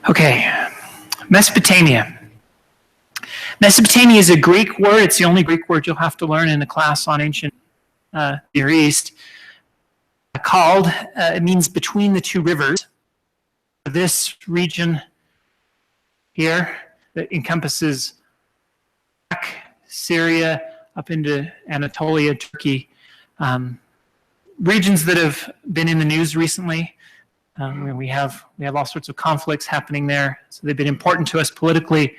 Okay, Mesopotamia. Mesopotamia is a Greek word. It's the only Greek word you'll have to learn in a class on ancient Near East. It means between the two rivers. This region here that encompasses Syria up into Anatolia, Turkey, regions that have been in the news recently. We have all sorts of conflicts happening there, so they've been important to us politically.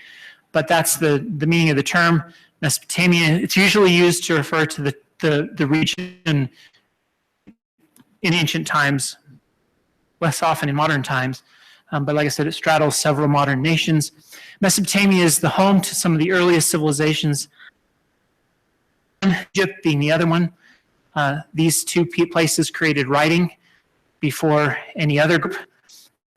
But that's the meaning of the term Mesopotamia. It's usually used to refer to the region in ancient times, less often in modern times. But like I said, it straddles several modern nations. Mesopotamia is the home to some of the earliest civilizations, Egypt being the other one. These two places created writing before any other group.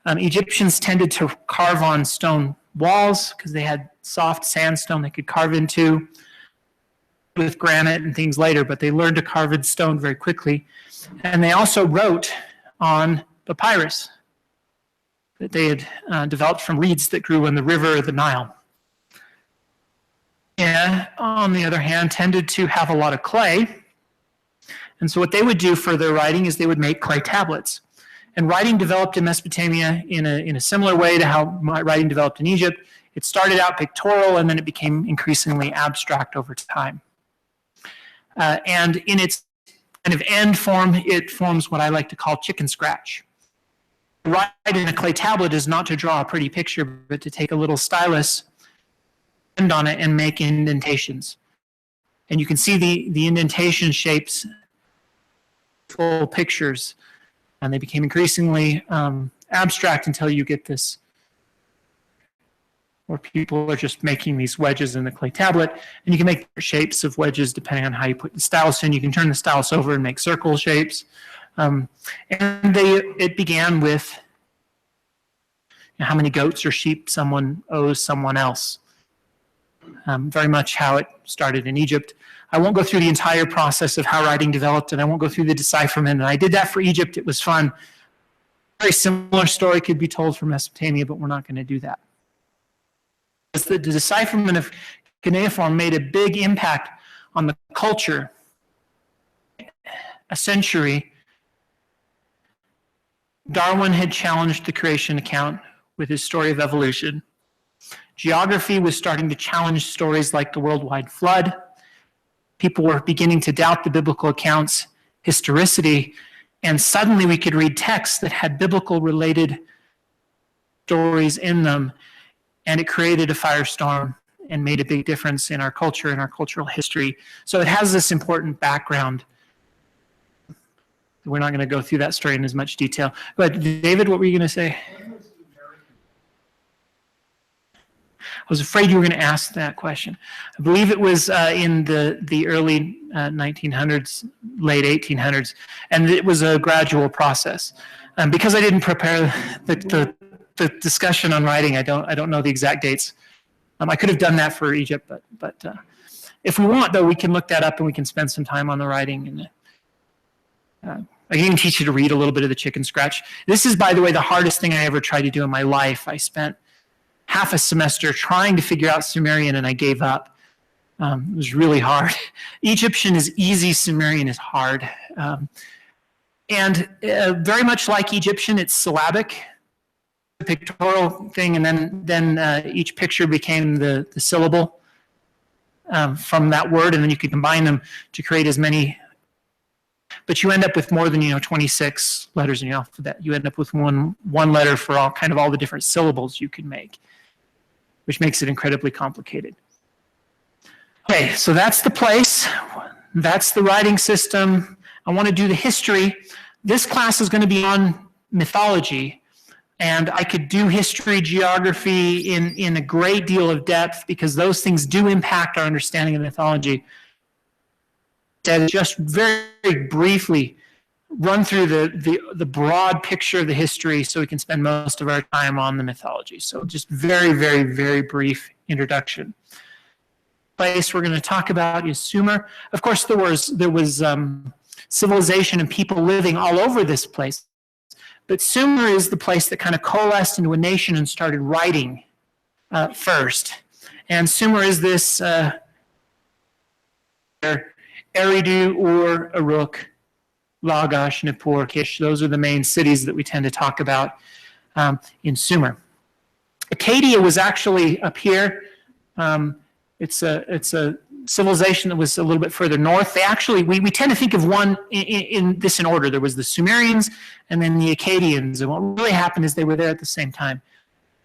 Egyptians tended to carve on stone walls because they had soft sandstone they could carve into with granite and things later, but they learned to carve in stone very quickly. And they also wrote on papyrus that they had developed from reeds that grew in the river of the Nile. And on the other hand, tended to have a lot of clay. And so what they would do for their writing is they would make clay tablets. And writing developed in Mesopotamia in a similar way to how writing developed in Egypt. It started out pictorial, and then it became increasingly abstract over time. And in its kind of end form, it forms what I like to call chicken scratch. Write in a clay tablet is not to draw a pretty picture, but to take a little stylus, bend on it, and make indentations. And you can see the indentation shapes full pictures, and they became increasingly abstract until you get this, where people are just making these wedges in the clay tablet, and you can make shapes of wedges depending on how you put the stylus in. You can turn the stylus over and make circle shapes. And it began with how many goats or sheep someone owes someone else. Very much how it started in Egypt. I won't go through the entire process of how writing developed, and I won't go through the decipherment. And I did that for Egypt. It was fun. A very similar story could be told for Mesopotamia, but we're not going to do that. The decipherment of cuneiform made a big impact on the culture. A century, Darwin had challenged the creation account with his story of evolution. Geography was starting to challenge stories like the worldwide flood. People were beginning to doubt the biblical accounts' historicity, and suddenly we could read texts that had biblical-related stories in them, and it created a firestorm and made a big difference in our culture and our cultural history. So it has this important background. We're not going to go through that story in as much detail. But David, what were you going to say? I was afraid you were going to ask that question. I believe it was in the early 1900s, late 1800s, and it was a gradual process. Because I didn't prepare the discussion on writing, I don't know the exact dates. I could have done that for Egypt, but if we want, though, we can look that up and we can spend some time on the writing. And I can even teach you to read a little bit of the chicken scratch. This is, by the way, the hardest thing I ever tried to do in my life. I spent half a semester trying to figure out Sumerian, and I gave up. It was really hard. Egyptian is easy, Sumerian is hard. And very much like Egyptian, it's syllabic, the pictorial thing, and then each picture became the syllable from that word, and then you could combine them to create as many. But you end up with more than 26 letters in your alphabet. You end up with one letter for all the different syllables you can make, which makes it incredibly complicated. Okay, so that's the place. That's the writing system. I want to do the history. This class is going to be on mythology, and I could do history, geography in a great deal of depth because those things do impact our understanding of mythology. And just very briefly run through the broad picture of the history so we can spend most of our time on the mythology. So just very brief introduction. Place we're going to talk about is Sumer. Of course, there was civilization and people living all over this place, But Sumer is the place that kind of coalesced into a nation and started writing first. And Sumer is this Eridu, Ur, Uruk, Lagash, Nippur, Kish. Those are the main cities that we tend to talk about in Sumer. Acadia was actually up here. It's a civilization that was a little bit further north. They actually, we tend to think of one in order. There was the Sumerians and then the Akkadians. And what really happened is they were there at the same time,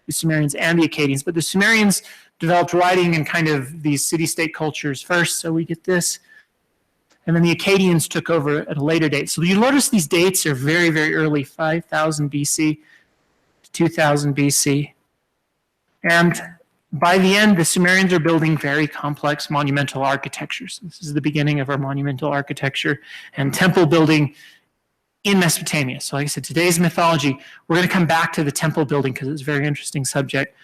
the Sumerians and the Akkadians. But the Sumerians developed writing and kind of these city-state cultures first, so we get this. And then the Akkadians took over at a later date. So you notice these dates are very, very early, 5000 BC to 2000 BC. And by the end, the Sumerians are building very complex monumental architectures. This is the beginning of our monumental architecture and temple building in Mesopotamia. So like I said, today's mythology, we're going to come back to the temple building because it's a very interesting subject.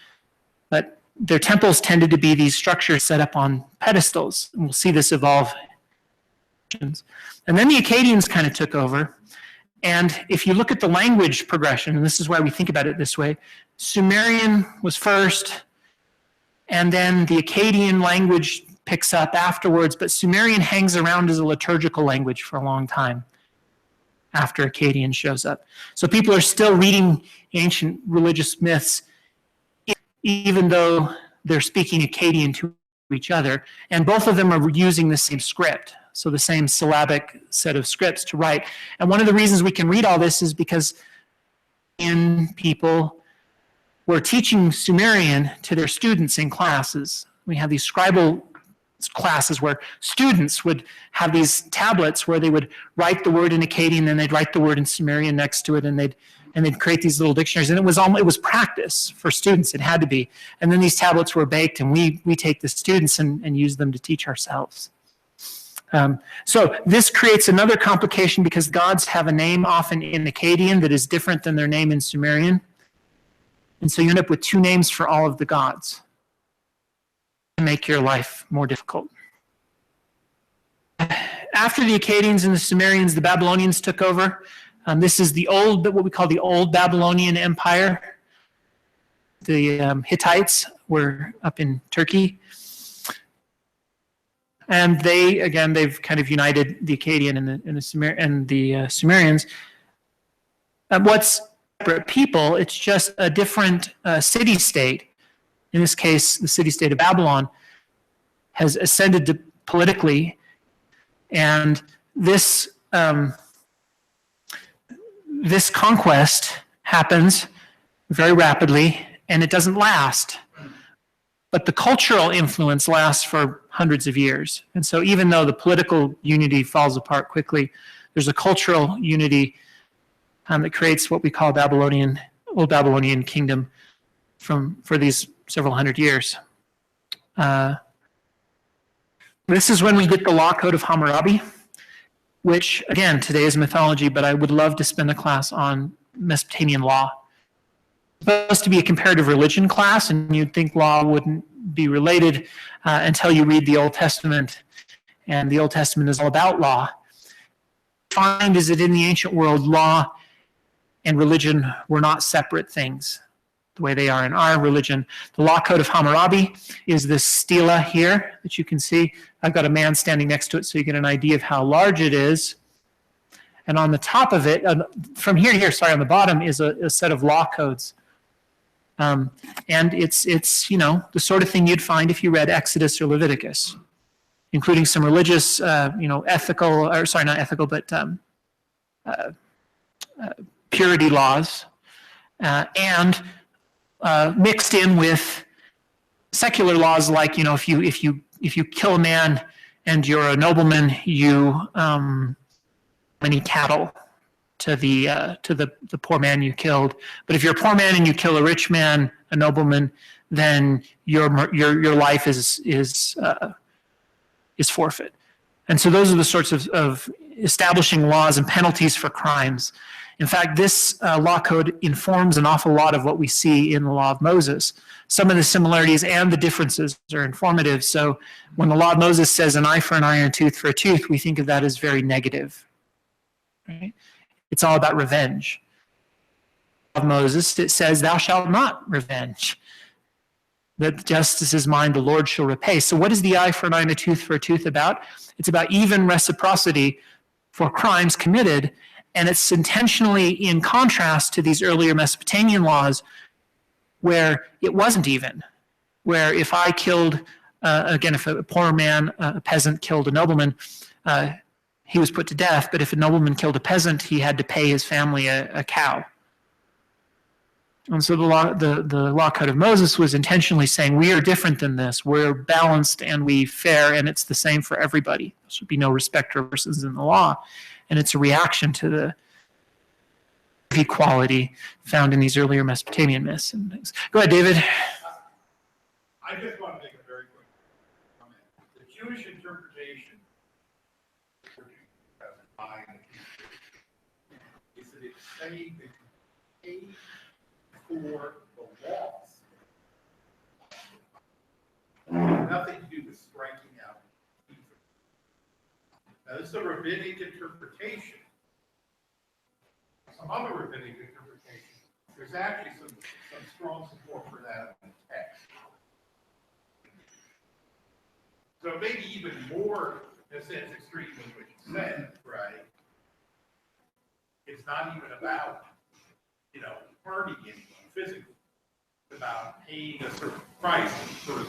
But their temples tended to be these structures set up on pedestals. And we'll see this evolve. And then the Akkadians kind of took over. And if you look at the language progression, and this is why we think about it this way, Sumerian was first, and then the Akkadian language picks up afterwards, but Sumerian hangs around as a liturgical language for a long time after Akkadian shows up. So people are still reading ancient religious myths, even though they're speaking Akkadian to each other, and both of them are using the same script, so the same syllabic set of scripts to write. And one of the reasons we can read all this is because people were teaching Sumerian to their students in classes. We have these scribal classes where students would have these tablets where they would write the word in Akkadian, then they'd write the word in Sumerian next to it, and they'd create these little dictionaries. And it was practice for students. It had to be. And then these tablets were baked, and we take the students and use them to teach ourselves. So this creates another complication because gods have a name often in Akkadian that is different than their name in Sumerian. And so you end up with two names for all of the gods to make your life more difficult. After the Akkadians and the Sumerians, the Babylonians took over. This is what we call the Old Babylonian Empire. The Hittites were up in Turkey. And they've kind of united the Akkadian and the Sumerians. What's separate people, it's just a different city-state. In this case, the city-state of Babylon has ascended politically, and this conquest happens very rapidly, and it doesn't last. But the cultural influence lasts for hundreds of years. And so even though the political unity falls apart quickly, there's a cultural unity that creates what we call Old Babylonian Kingdom for these several hundred years. This is when we get the Law Code of Hammurabi, which, again, today is mythology, but I would love to spend a class on Mesopotamian law. It's supposed to be a comparative religion class, and you'd think law wouldn't be related until you read the Old Testament, and the Old Testament is all about law. What you find is that in the ancient world, law and religion were not separate things the way they are in our religion. The Law Code of Hammurabi is this stela here that you can see. I've got a man standing next to it so you get an idea of how large it is. And on the top of it, from here to here, on the bottom is a set of law codes. And it's the sort of thing you'd find if you read Exodus or Leviticus, including some religious, ethical, or sorry, not ethical, but purity laws, and mixed in with secular laws like, if you kill a man and you're a nobleman, you any cattle to the poor man you killed. But if you're a poor man and you kill a rich man, a nobleman, then your life is forfeit. And so those are the sorts of establishing laws and penalties for crimes. In fact, this law code informs an awful lot of what we see in the Law of Moses. Some of the similarities and the differences are informative. So when the Law of Moses says an eye for an eye and a tooth for a tooth, we think of that as very negative. Right? It's all about revenge. Moses, it says, thou shalt not revenge. That justice is mine, the Lord shall repay. So what is the eye for an eye and a tooth for a tooth about? It's about even reciprocity for crimes committed, and it's intentionally in contrast to these earlier Mesopotamian laws where it wasn't even, where if I killed, again, if a poor man, a peasant killed a nobleman, he was put to death, but if a nobleman killed a peasant, he had to pay his family a cow. And so the law code of Moses was intentionally saying, we are different than this. We're balanced and we fair, and it's the same for everybody. There should be no respecter of persons in the law. And it's a reaction to the equality found in these earlier Mesopotamian myths and things. Go ahead, David. I just want to make a very quick comment. The Jewish interpretation is that it's saying that you pay for the loss. Nothing to do with striking out people. Now, this is a rabbinic interpretation. Some other rabbinic interpretation, there's actually some strong support for that in the text. So maybe even more, in a sense, extreme than what you said, right? It's not even about, harming anyone physically. It's about paying a certain price for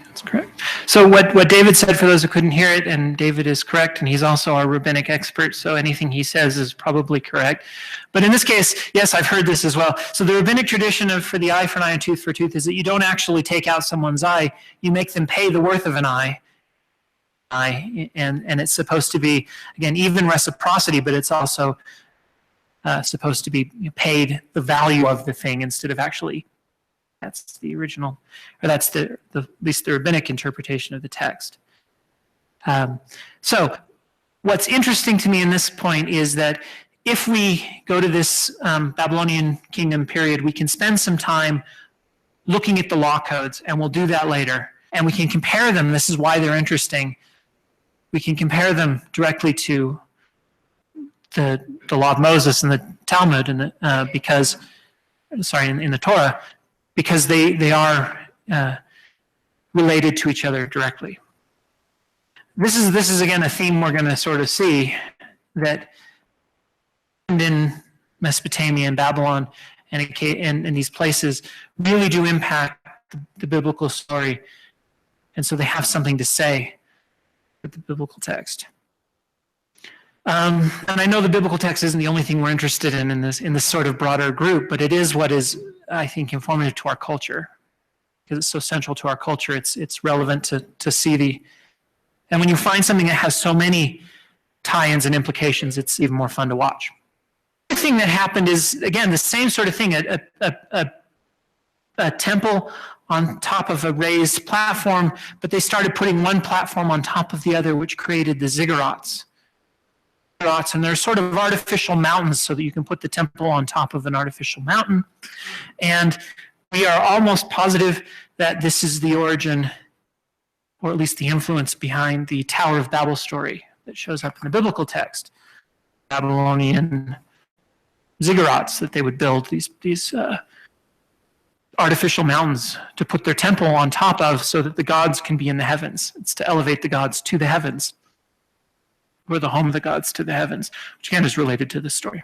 That's correct. So what David said, for those who couldn't hear it, and David is correct, and he's also our rabbinic expert, so anything he says is probably correct. But in this case, yes, I've heard this as well. So the rabbinic tradition for the eye for an eye and tooth for a tooth is that you don't actually take out someone's eye, you make them pay the worth of an eye, and it's supposed to be, again, even reciprocity, but it's also supposed to be paid the value of the thing instead of actually. That's the original, or that's at least the rabbinic interpretation of the text. So what's interesting to me in this point is that if we go to this Babylonian kingdom period, we can spend some time looking at the law codes, and we'll do that later. And we can compare them. This is why they're interesting. We can compare them directly to the law of Moses and the Talmud, and in the Torah, because they are related to each other directly. This is again a theme we're going to sort of see, that in Mesopotamia and Babylon and these places really do impact the biblical story, and so they have something to say with the biblical text. And I know the biblical text isn't the only thing we're interested in this sort of broader group, but it is what is, I think, informative to our culture, because it's so central to our culture. It's relevant to see and when you find something that has so many tie-ins and implications, it's even more fun to watch. The thing that happened is, again, the same sort of thing, a temple on top of a raised platform, but they started putting one platform on top of the other, which created the ziggurats. And they're sort of artificial mountains so that you can put the temple on top of an artificial mountain. And we are almost positive that this is the origin, or at least the influence behind the Tower of Babel story that shows up in the biblical text. Babylonian ziggurats that they would build, these artificial mountains to put their temple on top of so that the gods can be in the heavens. It's to elevate the gods to the heavens, or the home of the gods to the heavens, which again is related to this story.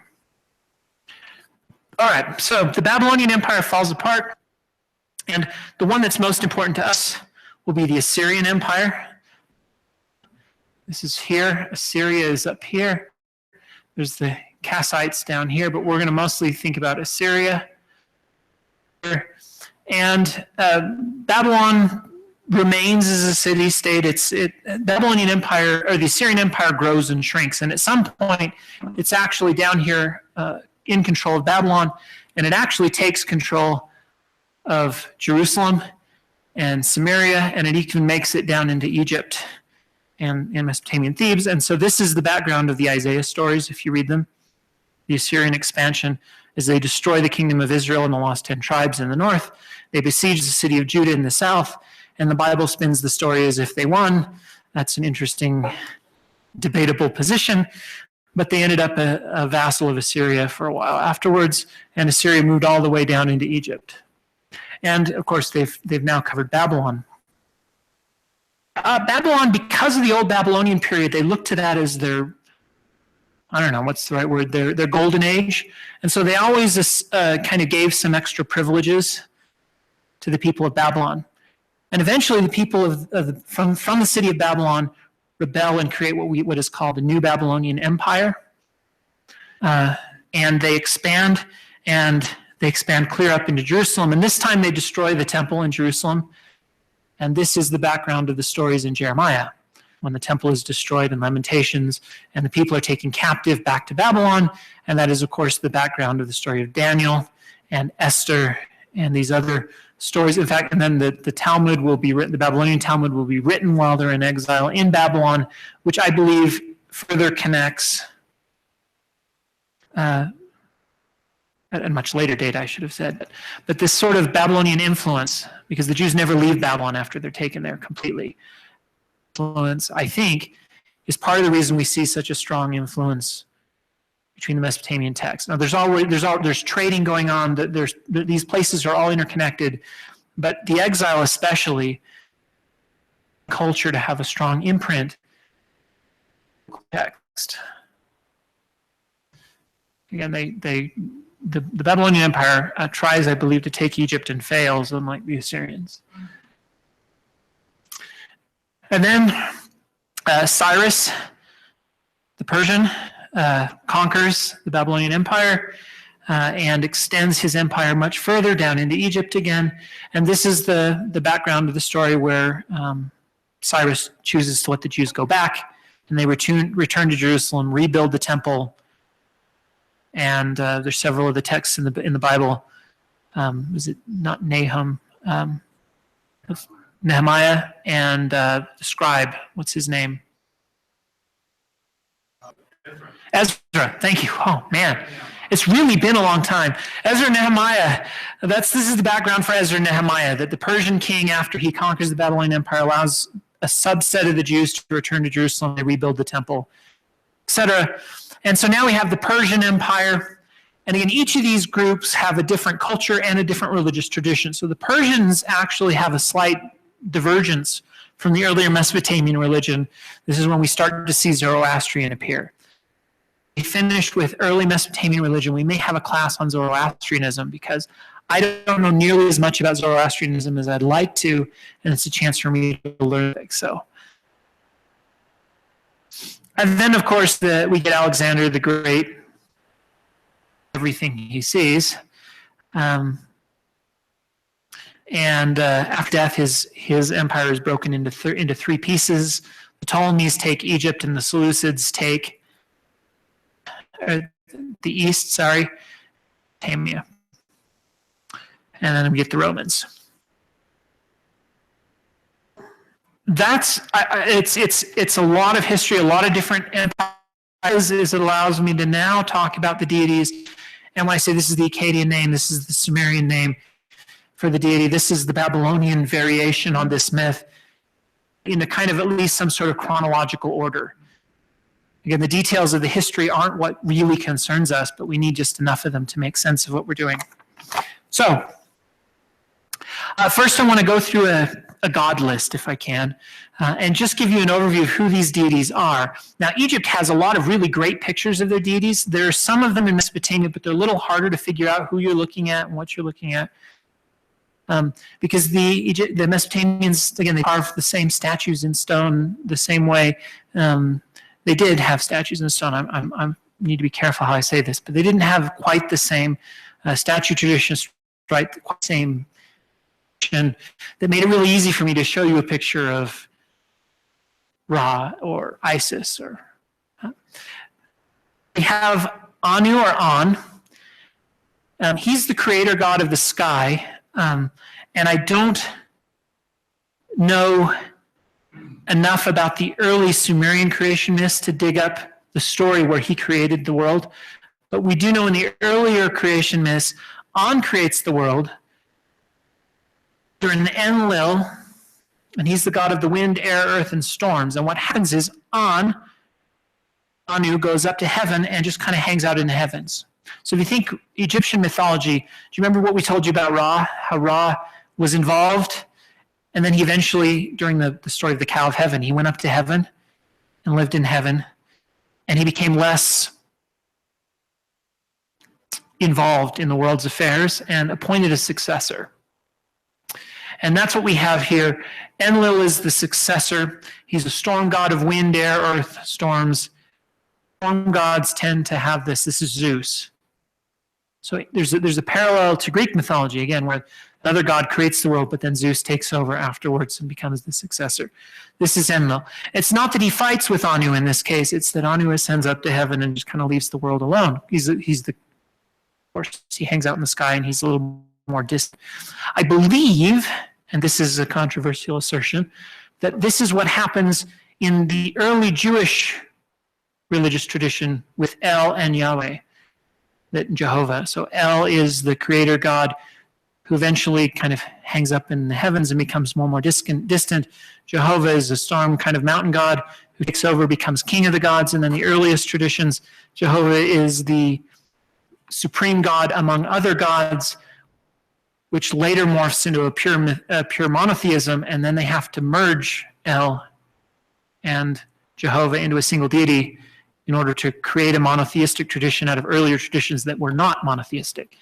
All right, so the Babylonian Empire falls apart, and the one that's most important to us will be the Assyrian Empire. This is here. Assyria is up here. There's the Kassites down here, but we're going to mostly think about Assyria. And Babylon remains as a city-state. Babylonian Empire, or the Assyrian Empire, grows and shrinks, and at some point it's actually down here in control of Babylon, and it actually takes control of Jerusalem and Samaria, and it even makes it down into Egypt and Mesopotamian Thebes. And so this is the background of the Isaiah stories, if you read them. The Assyrian expansion is they destroy the kingdom of Israel and the lost 10 tribes in the north. They besiege the city of Judah in the south, and the Bible spins the story as if they won. That's an interesting, debatable position. but they ended up a vassal of Assyria for a while afterwards, and Assyria moved all the way down into Egypt. And of course, they've now covered Babylon. Babylon, because of the old Babylonian period, they looked to that as their, I don't know, what's the right word, their golden age. And so they always kind of gave some extra privileges to the people of Babylon. And eventually the people from the city of Babylon rebel and create what is called the New Babylonian Empire. And they expand clear up into Jerusalem. And this time they destroy the temple in Jerusalem. And this is the background of the stories in Jeremiah, when the temple is destroyed in Lamentations, and the people are taken captive back to Babylon. And that is, of course, the background of the story of Daniel and Esther and these other stories. In fact, and then the Talmud will be written, the Babylonian Talmud will be written while they're in exile in Babylon, which I believe further connects, at a much later date, I should have said, but this sort of Babylonian influence, because the Jews never leave Babylon after they're taken there completely. Influence, I think, is part of the reason we see such a strong influence between the Mesopotamian texts. Now, there's trading going on. These places are all interconnected, but the exile, especially, culture to have a strong imprint. Text. Again, the Babylonian Empire tries, I believe, to take Egypt and fails, unlike the Assyrians. And then Cyrus, the Persian, conquers the Babylonian Empire and extends his empire much further down into Egypt again. And this is the background of the story where Cyrus chooses to let the Jews go back, and they return to Jerusalem, rebuild the temple. And there's several of the texts in the Bible. Was it not Nahum? Nehemiah and the scribe. What's his name? Ezra. Thank you. Oh man, it's really been a long time. Ezra and Nehemiah. This is the background for Ezra and Nehemiah. That the Persian king, after he conquers the Babylonian Empire, allows a subset of the Jews to return to Jerusalem. They rebuild the temple, etc. And so now we have the Persian Empire. And again, each of these groups have a different culture and a different religious tradition. So the Persians actually have a slight divergence from the earlier Mesopotamian religion. This is when we start to see Zoroastrian appear. We finish with early Mesopotamian religion. We may have a class on Zoroastrianism because I don't know nearly as much about Zoroastrianism as I'd like to, and it's a chance for me to learn it. So. And then, of course, we get Alexander the Great, everything he sees. And after death, his empire is broken into three pieces. The Ptolemies take Egypt, and the Seleucids take the east, Mesopotamia. And then we get the Romans. It's a lot of history, a lot of different empires. It allows me to now talk about the deities. And when I say this is the Akkadian name, this is the Sumerian name for the deity, this is the Babylonian variation on this myth, in a kind of at least some sort of chronological order. Again, the details of the history aren't what really concerns us, but we need just enough of them to make sense of what we're doing. So, first I want to go through a god list, if I can, and just give you an overview of who these deities are. Now, Egypt has a lot of really great pictures of their deities. There are some of them in Mesopotamia, but they're a little harder to figure out who you're looking at and what you're looking at. Because the Mesopotamians, again, they carved the same statues in stone the same way. They did have statues in stone. I need to be careful how I say this, but they didn't have quite the same statue traditions, right? The same. That made it really easy for me to show you a picture of Ra or Isis. We have Anu or An. He's the creator god of the sky, and I don't know enough about the early Sumerian creation myths to dig up the story where he created the world, but we do know in the earlier creation myths, An creates the world during the Enlil, and he's the god of the wind, air, earth, and storms. And what happens is An Anu goes up to heaven and just kind of hangs out in the heavens. So if you think Egyptian mythology, do you remember what we told you about Ra? How Ra was involved, and then he eventually, during the story of the cow of heaven, he went up to heaven and lived in heaven, and he became less involved in the world's affairs and appointed a successor. And that's what we have here. Enlil is the successor. He's a storm god of wind, air, earth, storms. Storm gods tend to have this. This is Zeus. So there's a parallel to Greek mythology, again, where another god creates the world, but then Zeus takes over afterwards and becomes the successor. This is Enlil. It's not that he fights with Anu in this case. It's that Anu ascends up to heaven and just kind of leaves the world alone. Of course, he hangs out in the sky and he's a little more distant. I believe, and this is a controversial assertion, that this is what happens in the early Jewish religious tradition with El and Yahweh, that Jehovah. So El is the creator God who eventually kind of hangs up in the heavens and becomes more and more distant. Jehovah is a storm kind of mountain god who takes over, becomes king of the gods. And then the earliest traditions, Jehovah is the supreme god among other gods, which later morphs into a pure monotheism, and then they have to merge El and Jehovah into a single deity in order to create a monotheistic tradition out of earlier traditions that were not monotheistic.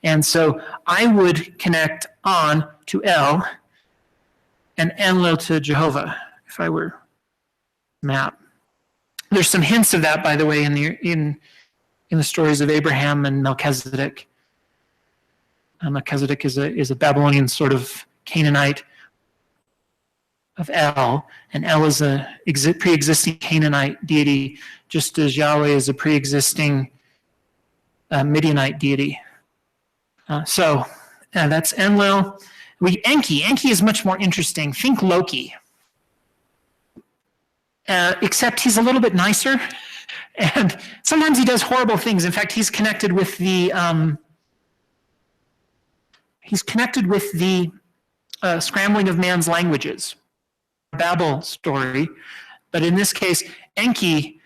And so I would connect On to El and Enlil to Jehovah if I were map. There's some hints of that, by the way, in the stories of Abraham and Melchizedek. Melchizedek is a Babylonian sort of Canaanite of El, and El is a pre-existing Canaanite deity, just as Yahweh is a pre-existing Midianite deity. So that's Enlil. Enki is much more interesting. Think Loki, except he's a little bit nicer, and sometimes he does horrible things. In fact, he's connected with the scrambling of man's languages, Babel story. But in this case, Enki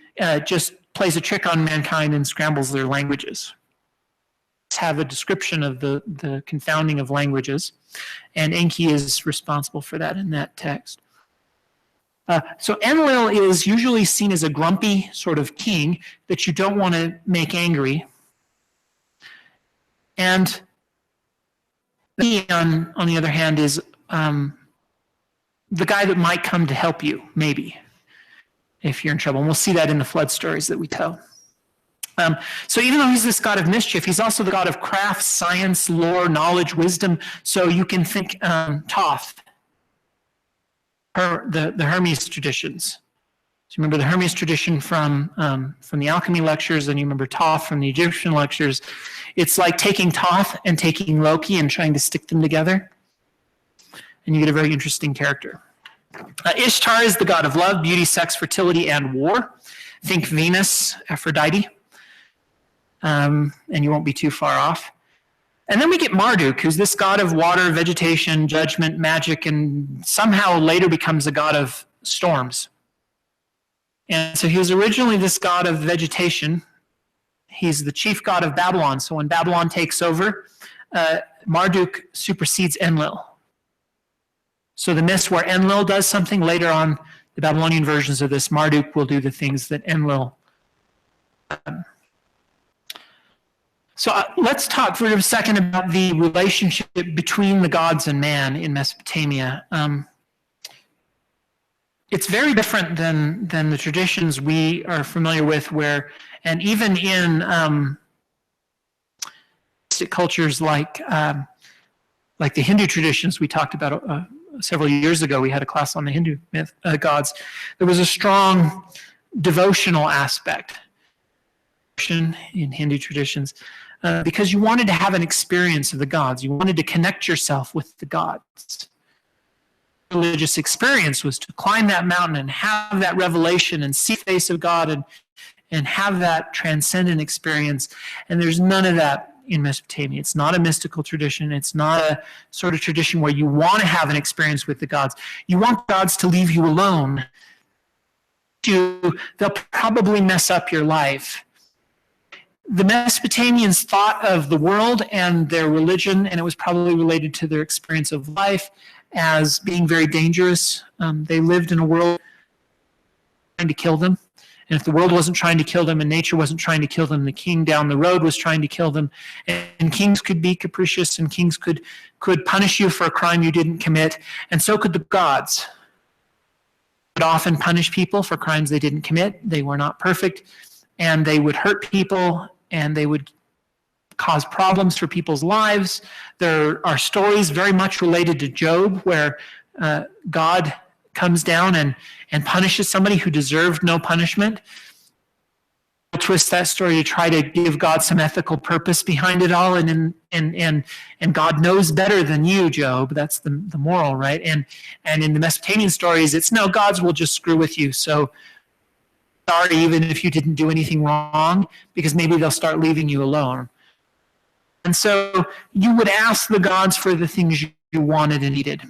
just plays a trick on mankind and scrambles their languages. Let's have a description of the confounding of languages, and Enki is responsible for that in that text. So Enlil is usually seen as a grumpy sort of king that you don't want to make angry. And he, on the other hand, is the guy that might come to help you, maybe, if you're in trouble. And we'll see that in the flood stories that we tell. So even though he's this god of mischief, he's also the god of craft, science, lore, knowledge, wisdom. So you can think Thoth, the Hermes traditions. So you remember the Hermes tradition from the alchemy lectures, and you remember Thoth from the Egyptian lectures. It's like taking Thoth and taking Loki and trying to stick them together, and you get a very interesting character. Ishtar is the god of love, beauty, sex, fertility, and war. Think Venus, Aphrodite, and you won't be too far off. And then we get Marduk, who's this god of water, vegetation, judgment, magic, and somehow later becomes a god of storms. And so he was originally this god of vegetation. He's the chief god of Babylon. So when Babylon takes over, Marduk supersedes Enlil. So the myths where Enlil does something, later on, the Babylonian versions of this, Marduk will do the things that Enlil. So let's talk for a second about the relationship between the gods and man in Mesopotamia. It's very different than the traditions we are familiar with, and even in cultures like the Hindu traditions we talked about several years ago. We had a class on the Hindu gods. There was a strong devotional aspect in Hindu traditions because you wanted to have an experience of the gods. You wanted to connect yourself with the gods. Religious experience was to climb that mountain and have that revelation and see the face of God and have that transcendent experience. And there's none of that in Mesopotamia. It's not a mystical tradition. It's not a sort of tradition where you want to have an experience with the gods. You want gods to leave you alone they'll probably mess up your life. The Mesopotamians thought of the world and their religion, and it was probably related to their experience of life, as being very dangerous. They lived in a world trying to kill them. And if the world wasn't trying to kill them and nature wasn't trying to kill them, the king down the road was trying to kill them. And kings could be capricious, and kings could punish you for a crime you didn't commit, and so could the gods. Would often punish people for crimes they didn't commit. They were not perfect, and they would hurt people, and they would cause problems for people's lives. There are stories very much related to Job where God comes down and punishes somebody who deserved no punishment. We'll twist that story to try to give God some ethical purpose behind it all, and God knows better than you, Job. That's the moral, right? And in the Mesopotamian stories, it's no, gods will just screw with you. So sorry, even if you didn't do anything wrong, because maybe they'll start leaving you alone. And so you would ask the gods for the things you wanted and needed.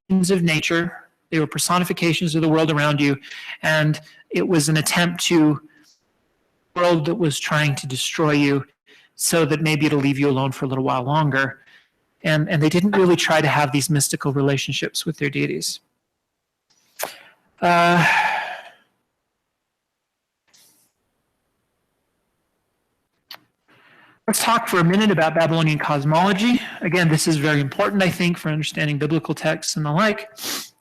Of nature, they were personifications of the world around you, and it was an attempt to a world that was trying to destroy you, so that maybe it'll leave you alone for a little while longer. And they didn't really try to have these mystical relationships with their deities. Let's talk for a minute about Babylonian cosmology. Again, this is very important, I think, for understanding biblical texts and the like.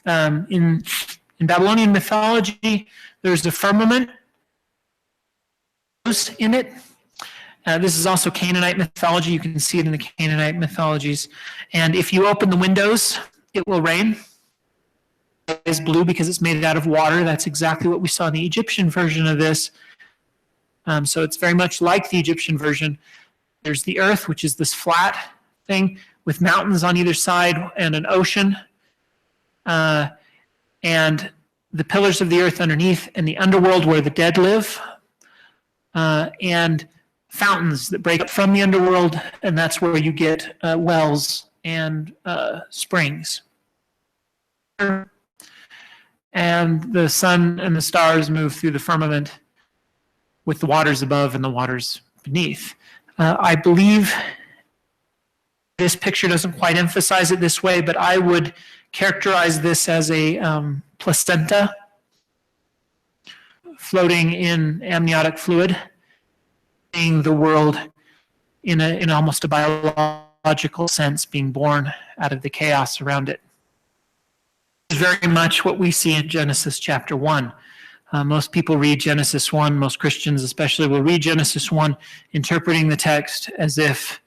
In Babylonian mythology, there's a firmament in it. This is also Canaanite mythology. You can see it in the Canaanite mythologies. And if you open the windows, it will rain. It is blue because it's made out of water. That's exactly what we saw in the Egyptian version of this. So it's very much like the Egyptian version. There's the earth, which is this flat thing with mountains on either side and an ocean. And the pillars of the earth underneath, and the underworld where the dead live. And fountains that break up from the underworld, and that's where you get wells and springs. And the sun and the stars move through the firmament with the waters above and the waters beneath. I believe this picture doesn't quite emphasize it this way, but I would characterize this as a placenta floating in amniotic fluid, seeing the world in almost a biological sense, being born out of the chaos around it. It's very much what we see in Genesis chapter 1. Most people read Genesis 1, most Christians especially will read Genesis 1, interpreting the text as if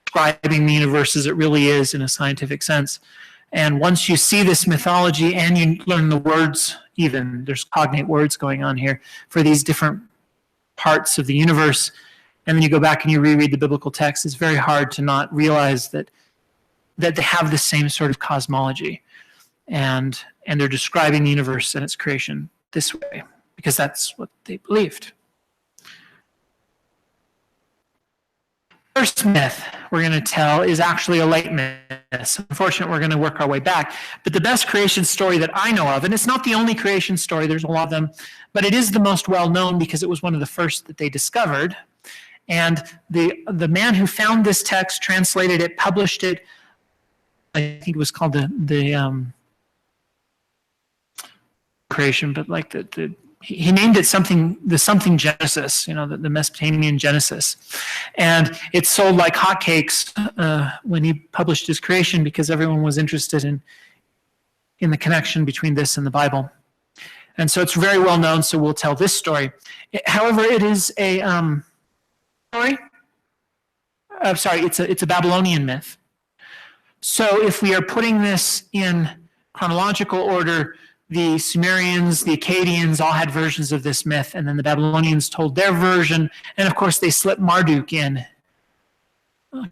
describing the universe as it really is in a scientific sense. And once you see this mythology and you learn the words, even, there's cognate words going on here for these different parts of the universe, and then you go back and you reread the biblical text, it's very hard to not realize that they have the same sort of cosmology. And they're describing the universe and its creation this way, because that's what they believed. First myth we're going to tell is actually a late myth. Unfortunately, we're going to work our way back. But the best creation story that I know of, and it's not the only creation story, there's a lot of them, but it is the most well-known because it was one of the first that they discovered. And the man who found this text, translated it, published it, I think it was called the creation, but like he named it something Genesis, the Mesopotamian Genesis. And it sold like hotcakes when he published his creation because everyone was interested in the connection between this and the Bible. And so it's very well known, so we'll tell this story. However, it is a story. It's a Babylonian myth. So if we are putting this in chronological order, the Sumerians, the Akkadians all had versions of this myth, and then the Babylonians told their version, and of course they slipped Marduk in,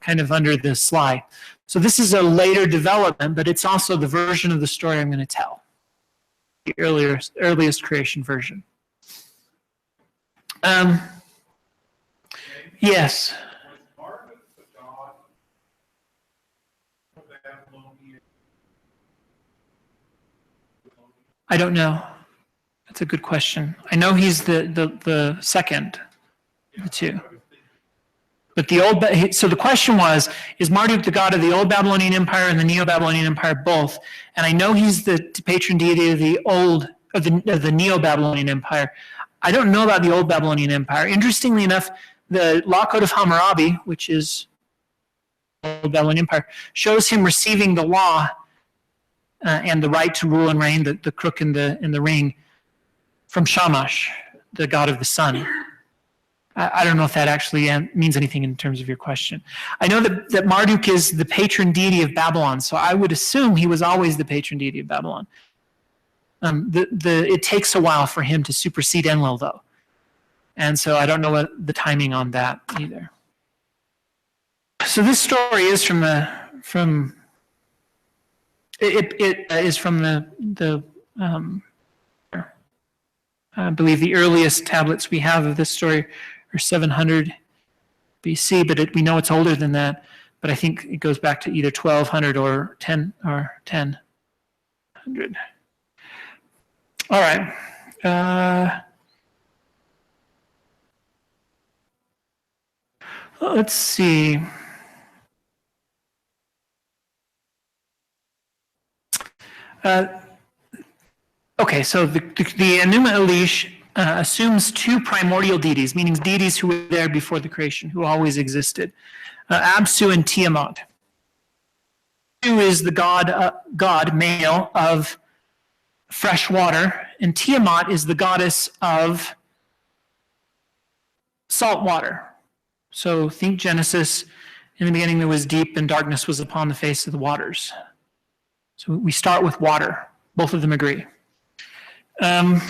kind of under the sly. So this is a later development, but it's also the version of the story I'm going to tell, the earliest creation version. Yes? I don't know. That's a good question. I know he's the second of the two. But so the question was, is Marduk the god of the old Babylonian Empire and the Neo-Babylonian Empire both? And I know he's the patron deity of the Neo-Babylonian Empire. I don't know about the old Babylonian Empire. Interestingly enough, the Law Code of Hammurabi, which is the old Babylonian Empire, shows him receiving the law and the right to rule and reign, the crook in the ring, from Shamash, the god of the sun. I don't know if that actually means anything in terms of your question. I know that Marduk is the patron deity of Babylon, so I would assume he was always the patron deity of Babylon. It takes a while for him to supersede Enlil, though. And so I don't know what the timing on that either. So this story is I believe the earliest tablets we have of this story are 700 BC, but we know it's older than that. But I think it goes back to either 1200 or 1000. All right. Let's see. Okay, so the Enûma Eliš assumes two primordial deities, meaning deities who were there before the creation, who always existed. Apsu and Tiamat. Apsu is the god male of fresh water, and Tiamat is the goddess of salt water. So think Genesis. In the beginning there was deep, and darkness was upon the face of the waters. So we start with water. Both of them agree. And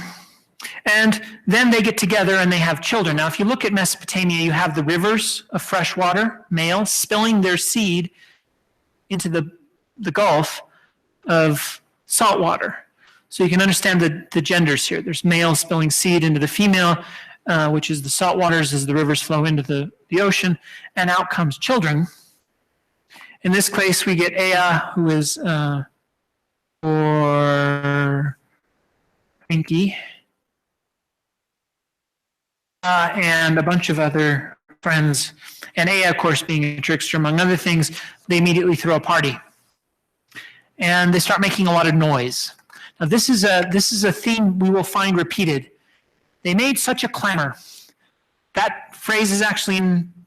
then they get together and they have children. Now, if you look at Mesopotamia, you have the rivers of fresh water, male, spilling their seed into the gulf of salt water. So you can understand the genders here. There's male spilling seed into the female, which is the salt waters as the rivers flow into the ocean, and out comes children. In this case, we get Ea, who is or Pinky, and a bunch of other friends. And Ea, of course, being a trickster, among other things, they immediately throw a party. And they start making a lot of noise. Now, this is a theme we will find repeated. They made such a clamor. That phrase is actually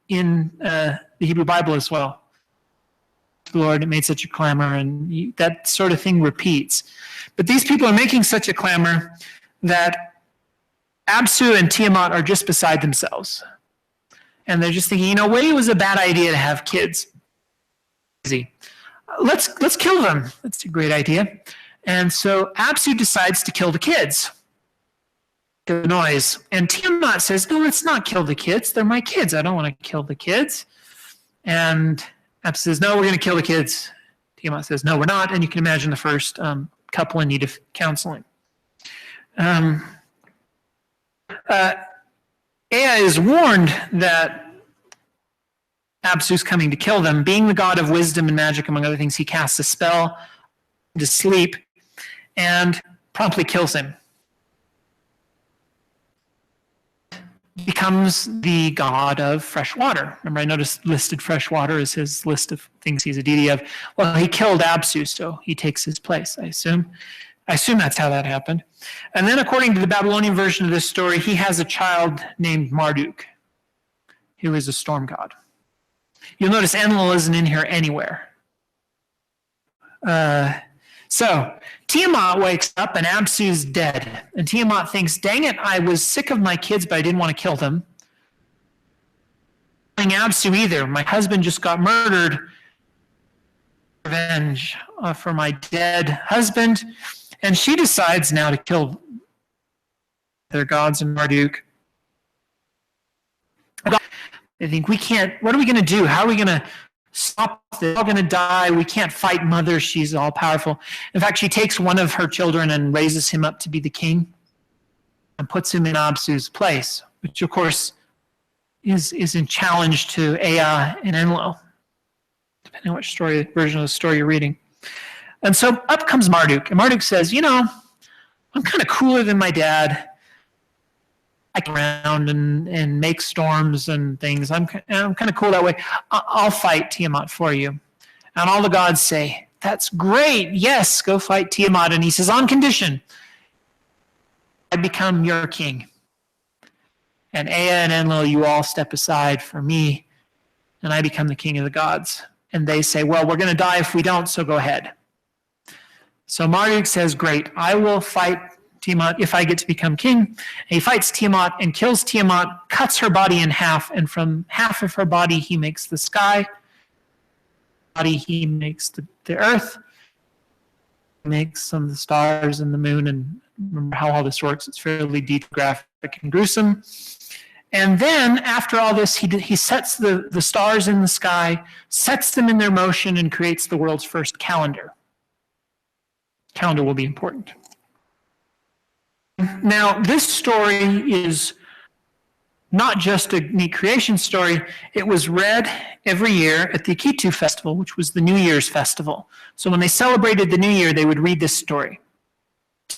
in the Hebrew Bible as well. The Lord made such a clamor, and that sort of thing repeats. But these people are making such a clamor that Apsu and Tiamat are just beside themselves. And they're just thinking, maybe it was a bad idea to have kids. Let's kill them. That's a great idea. And so Apsu decides to kill the kids. The noise. And Tiamat says, no, let's not kill the kids. They're my kids. I don't want to kill the kids. And Apsu says, no, we're going to kill the kids. Tiamat says, no, we're not. And you can imagine the first couple in need of counseling. Ea is warned that Apsu's coming to kill them. Being the god of wisdom and magic, among other things, he casts a spell to sleep and promptly kills him. Becomes the god of fresh water. Remember, I noticed listed fresh water as his list of things he's a deity of. Well, he killed Apsu, so he takes his place, I assume. I assume that's how that happened. And then according to the Babylonian version of this story, he has a child named Marduk, who is a storm god. You'll notice Enlil isn't in here anywhere. So Tiamat wakes up and Apsu's dead. And Tiamat thinks, dang it, I was sick of my kids, but I didn't want to kill them. I'm not killing Apsu either. My husband just got murdered. Revenge for my dead husband. And she decides now to kill their gods and Marduk. They think, we can't, what are we going to do? How are we going to stop this? They're all going to die. We can't fight Mother. She's all powerful. In fact, she takes one of her children and raises him up to be the king and puts him in Apsu's place, which of course is in challenge to Ea and Enlil, depending on which version of the story you're reading. And so up comes Marduk. And Marduk says, I'm kind of cooler than my dad. I can around and make storms and things. I'm kind of cool that way. I'll fight Tiamat for you. And all the gods say, that's great. Yes, go fight Tiamat. And he says, on condition, I become your king. And Ea and Enlil, you all step aside for me, and I become the king of the gods. And they say, well, we're going to die if we don't, so go ahead. So Marduk says, great, I will fight Tiamat if I get to become king. And he fights Tiamat and kills Tiamat, cuts her body in half, and from half of her body he makes the sky. Body he makes the earth. He makes some of the stars and the moon, and remember how all this works. It's fairly deep, graphic, and gruesome. And then after all this, he sets the stars in the sky, sets them in their motion, and creates the world's first calendar. Calendar will be important. Now, this story is not just a neat creation story. It was read every year at the Akitu festival, which was the New Year's festival. So when they celebrated the New Year, they would read this story.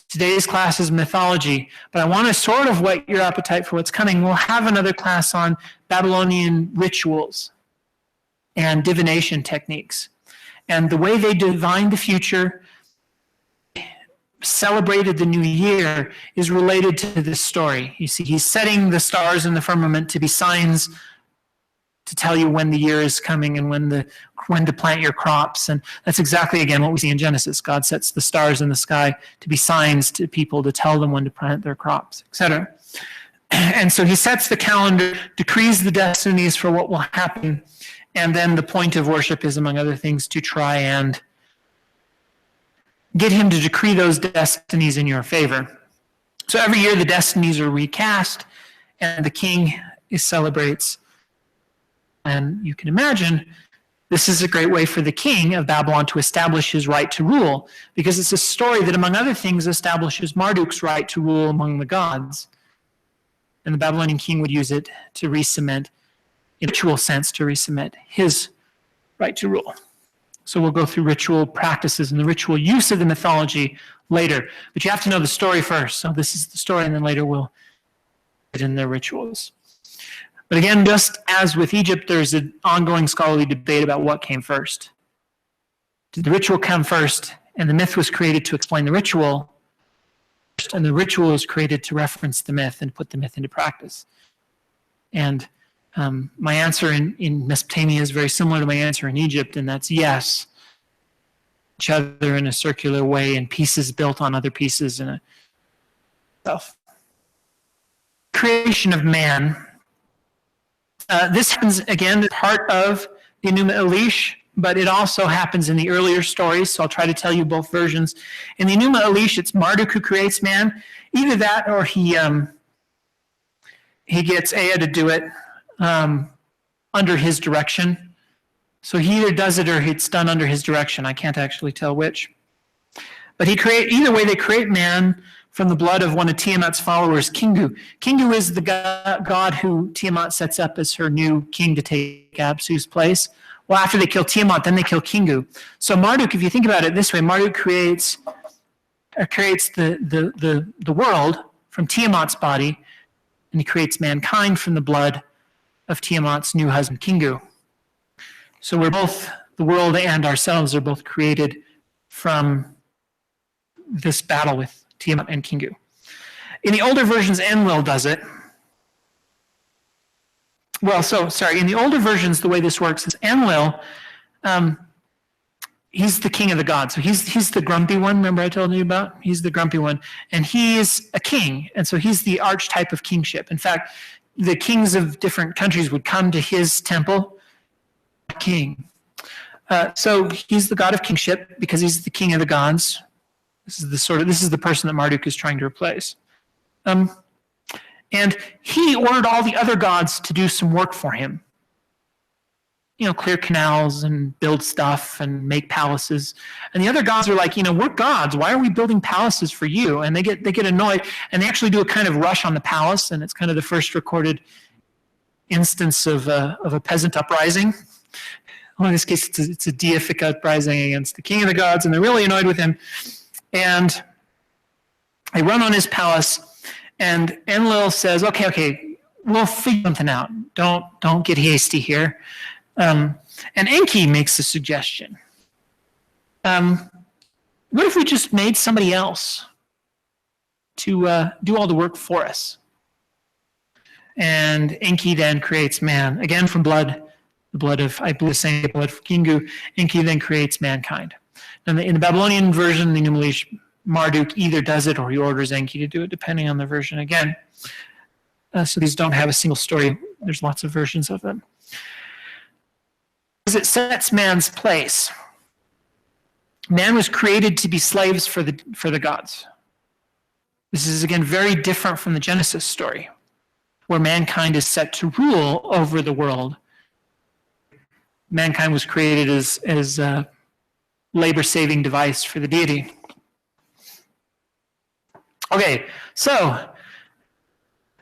Today's class is mythology, but I want to sort of whet your appetite for what's coming. We'll have another class on Babylonian rituals and divination techniques. And the way they divined the future, celebrated the new year, is related to this story. You see, he's setting the stars in the firmament to be signs to tell you when the year is coming and when to plant your crops. And that's exactly, again, what we see in Genesis. God sets the stars in the sky to be signs to people to tell them when to plant their crops, etc. And so he sets the calendar, decrees the destinies for what will happen, and then the point of worship is, among other things, to try and get him to decree those destinies in your favor. So every year the destinies are recast, and the king celebrates. And you can imagine this is a great way for the king of Babylon to establish his right to rule, because it's a story that, among other things, establishes Marduk's right to rule among the gods. And the Babylonian king would use it to re-cement, in a ritual sense, to re-cement his right to rule. So we'll go through ritual practices and the ritual use of the mythology later. But you have to know the story first. So this is the story, and then later we'll get in their rituals. But again, just as with Egypt, there's an ongoing scholarly debate about what came first. Did the ritual come first, and the myth was created to explain the ritual, and the ritual was created to reference the myth and put the myth into practice? And my answer in Mesopotamia is very similar to my answer in Egypt, and that's yes. Each other in a circular way, and pieces built on other pieces in a self. Creation of man. This happens, again, part of the Enûma Eliš, but it also happens in the earlier stories, so I'll try to tell you both versions. In the Enûma Eliš, it's Marduk who creates man. Either that, or he gets Ea to do it under his direction. So he either does it or it's done under his direction. I can't actually tell which. But either way, they create man from the blood of one of Tiamat's followers, Kingu. Kingu is the god who Tiamat sets up as her new king to take Apsu's place. Well, after they kill Tiamat, then they kill Kingu. So Marduk, if you think about it this way, Marduk creates the world from Tiamat's body, and he creates mankind from the blood of Tiamat's new husband, Kingu. So we're both, the world and ourselves are both created from this battle with Tiamat and Kingu. In the older versions, Enlil does it. Well, in the older versions, the way this works is Enlil, he's the king of the gods. So he's the grumpy one, remember I told you about? He's the grumpy one. And he is a king, and so he's the archetype of kingship. In fact, the kings of different countries would come to his temple, king. So he's the god of kingship because he's the king of the gods. This is the person that Marduk is trying to replace. And he ordered all the other gods to do some work for him. Clear canals and build stuff and make palaces. And the other gods are like, we're gods. Why are we building palaces for you? And they get annoyed, and they actually do a kind of rush on the palace, and it's kind of the first recorded instance of a peasant uprising. Well, in this case, it's a deific uprising against the king of the gods, and they're really annoyed with him. And They run on his palace, and Enlil says, okay, we'll figure something out. Don't get hasty here. And Enki makes a suggestion. What if we just made somebody else to do all the work for us? And Enki then creates man, again from blood, the blood of, I believe, the blood of Kingu. Enki then creates mankind. And in the Babylonian version, the Enûma Eliš, Marduk either does it or he orders Enki to do it, depending on the version again. So these don't have a single story. There's lots of versions of them. It sets man's place. Man was created to be slaves for the gods. This is, again, very different from the Genesis story, where mankind is set to rule over the world. Mankind was created as a labor-saving device for the deity. Okay, so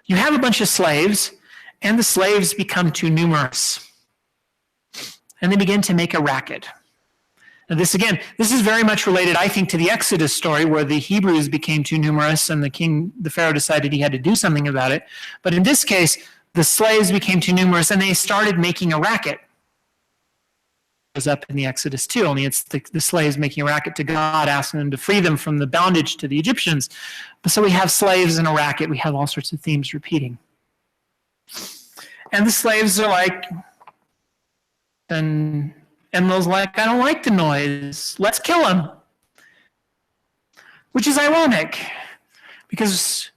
you have a bunch of slaves, and the slaves become too numerous. And they begin to make a racket. Now this is very much related, I think, to the Exodus story, where the Hebrews became too numerous and the Pharaoh decided he had to do something about it. But in this case, the slaves became too numerous and they started making a racket. It was up in the Exodus too, only it's the slaves making a racket to God, asking them to free them from the bondage to the Egyptians. But so we have slaves and a racket. We have all sorts of themes repeating. And the slaves are like, and Enlil's like, I don't like the noise. Let's kill him. Which is ironic, because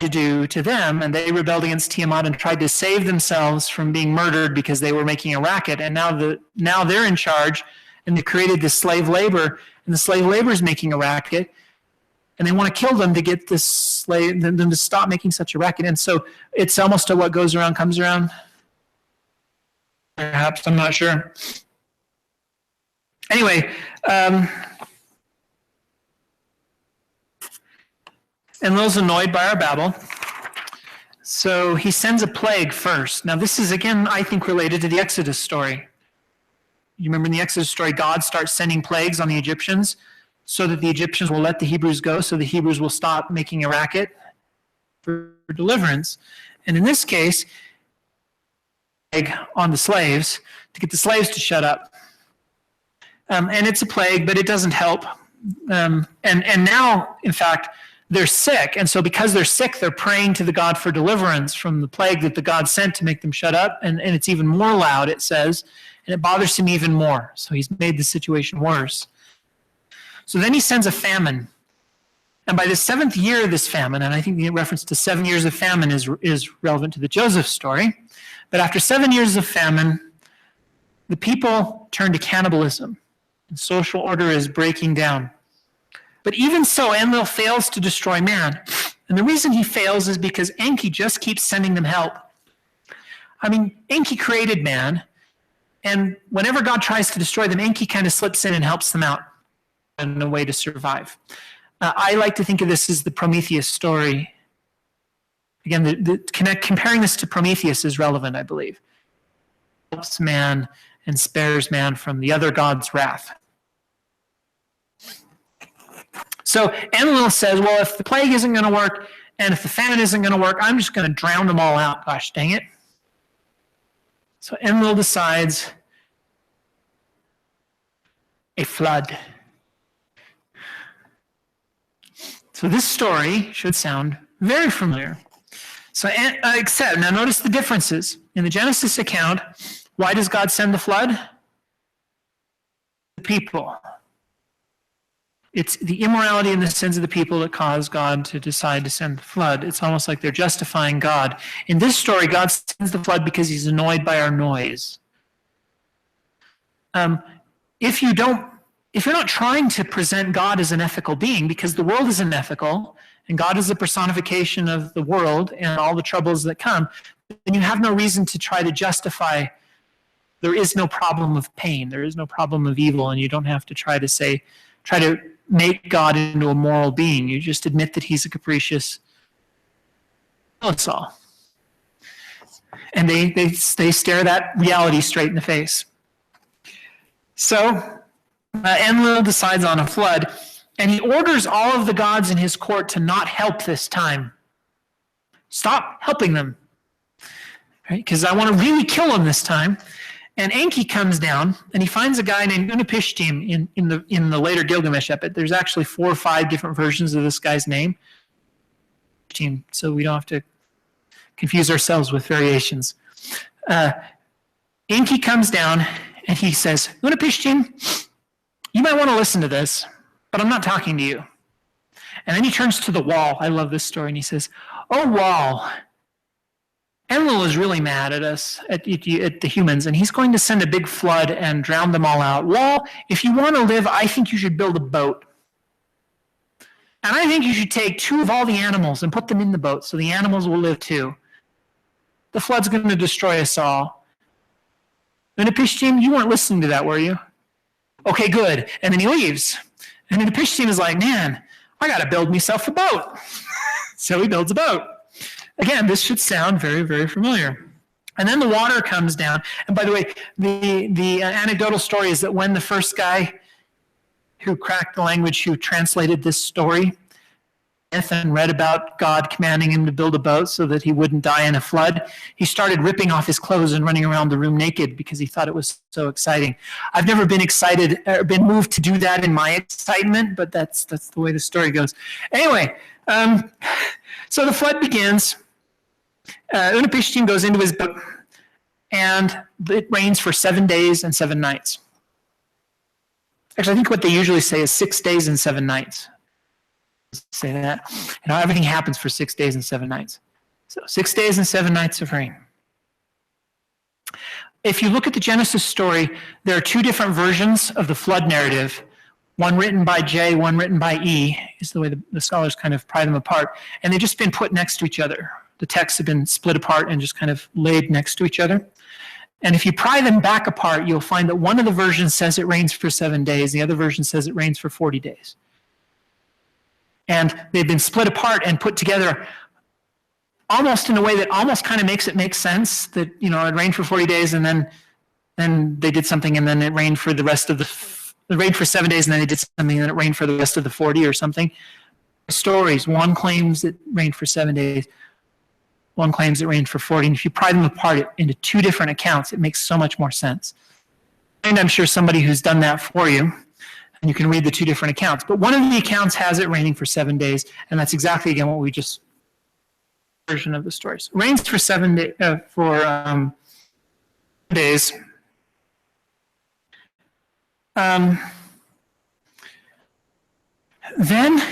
to do to them, and they rebelled against Tiamat and tried to save themselves from being murdered because they were making a racket, and now they're in charge, and they created this slave labor, and the slave labor is making a racket, and they want to kill them to get them to stop making such a racket. And so it's almost a what goes around comes around. Perhaps, I'm not sure. Anyway, Enlil's annoyed by our babble, so he sends a plague first. Now this is, again, I think related to the Exodus story. You remember in the Exodus story, God starts sending plagues on the Egyptians so that the Egyptians will let the Hebrews go, so the Hebrews will stop making a racket for deliverance. And in this case, on the slaves to get the slaves to shut up. And it's a plague, but it doesn't help. And now, in fact, they're sick. And so because they're sick, they're praying to the God for deliverance from the plague that the God sent to make them shut up. And it's even more loud, it says, and it bothers him even more. So he's made the situation worse. So then he sends a famine. And by the 7th year of this famine, and I think the reference to 7 years of famine is relevant to the Joseph story, but after 7 years of famine, the people turn to cannibalism, and social order is breaking down. But even so, Enlil fails to destroy man. And the reason he fails is because Enki just keeps sending them help. I mean, Enki created man, and whenever God tries to destroy them, Enki kind of slips in and helps them out in a way to survive. I like to think of this as the Prometheus story. Again, comparing this to Prometheus is relevant, I believe. Helps man and spares man from the other god's wrath. So Enlil says, well, if the plague isn't going to work and if the famine isn't going to work, I'm just going to drown them all out. Gosh dang it. So Enlil decides a flood. So this story should sound very familiar. So, except, now notice the differences. In the Genesis account, why does God send the flood? The people. It's the immorality and the sins of the people that cause God to decide to send the flood. It's almost like they're justifying God. In this story, God sends the flood because he's annoyed by our noise. If you're not trying to present God as an ethical being, because the world is unethical, and God is the personification of the world and all the troubles that come, then you have no reason to try to justify there is no problem of pain, there is no problem of evil, and you don't have to try to make God into a moral being. You just admit that he's a capricious that's all. And they stare that reality straight in the face. So Enlil decides on a flood, And he orders all of the gods in his court to not help this time. Stop helping them. Because I want to really kill them this time. And Enki comes down, and he finds a guy named Utnapishtim in the later Gilgamesh epic. There's actually 4 or 5 different versions of this guy's name, so we don't have to confuse ourselves with variations. Enki comes down, and he says, Utnapishtim, you might want to listen to this, but I'm not talking to you. And then he turns to the wall. I love this story, and he says, oh, wall, Enlil is really mad at us, at the humans, and he's going to send a big flood and drown them all out. Wall, if you want to live, I think you should build a boat. And I think you should take 2 of all the animals and put them in the boat so the animals will live too. The flood's going to destroy us all. Utnapishtim, you weren't listening to that, were you? Okay, good. And then he leaves. And Utnapishtim is like, man, I got to build myself a boat. So he builds a boat. Again, this should sound very, very familiar. And then the water comes down. And by the way, the anecdotal story is that when the first guy who cracked the language, who translated this story, and read about God commanding him to build a boat so that he wouldn't die in a flood, he started ripping off his clothes and running around the room naked because he thought it was so exciting. I've never been excited or been moved to do that in my excitement, but that's the way the story goes. Anyway, so the flood begins. Utnapishtim goes into his boat, and it rains for 7 days and 7 nights. Actually, I think what they usually say is 6 days and 7 nights. Say that. Everything happens for 6 days and 7 nights. So 6 days and 7 nights of rain. If you look at the Genesis story, there are 2 different versions of the flood narrative. One written by J, one written by E, is the way the scholars kind of pry them apart. And they've just been put next to each other. The texts have been split apart and just kind of laid next to each other. And if you pry them back apart, you'll find that one of the versions says it rains for 7 days, the other version says it rains for 40 days. And they've been split apart and put together almost in a way that almost kind of makes it make sense that, it rained for 40 days and then they did something and then it rained for the rest of it rained for 7 days and then they did something and then it rained for the rest of the 40 or something. Stories, one claims it rained for 7 days, one claims it rained for 40. And if you pry them apart into 2 different accounts, it makes so much more sense. And I'm sure somebody who's done that for you, and you can read the 2 different accounts. But one of the accounts has it raining for 7 days, and that's exactly, again, what we just version of the stories. It rains for 7 days, days. Then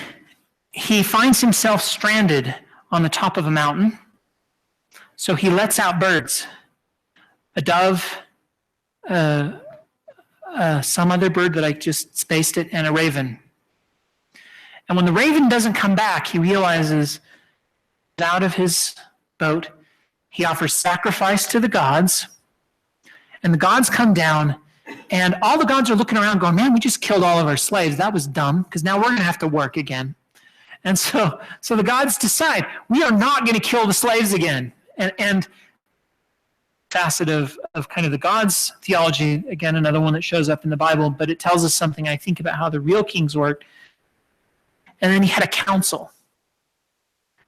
he finds himself stranded on the top of a mountain. So he lets out birds, a dove, some other bird that I just spaced it, and a raven. And when the raven doesn't come back, he realizes out of his boat, he offers sacrifice to the gods, and the gods come down, and all the gods are looking around going, man, we just killed all of our slaves. That was dumb, because now we're going to have to work again. And so the gods decide, we are not going to kill the slaves again. And facet of kind of the gods theology, again, another one that shows up in the Bible, but it tells us something, I think, about how the real kings worked. And then he had a council.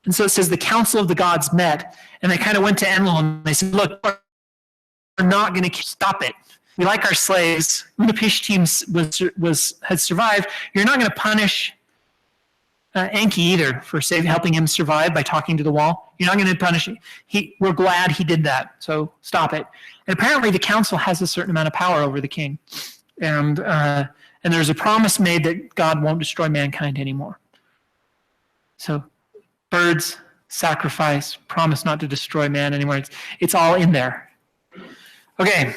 And so it says the council of the gods met, and they kind of went to Enlil and they said, look, we're not going to stop it. We like our slaves. Utnapishtim had survived. You're not going to punish Enki either for helping him survive by talking to the wall. You're not going to punish him. We're glad he did that, so stop it. And apparently the council has a certain amount of power over the king. And there's a promise made that God won't destroy mankind anymore. So birds, sacrifice, promise not to destroy man anymore. It's all in there. Okay.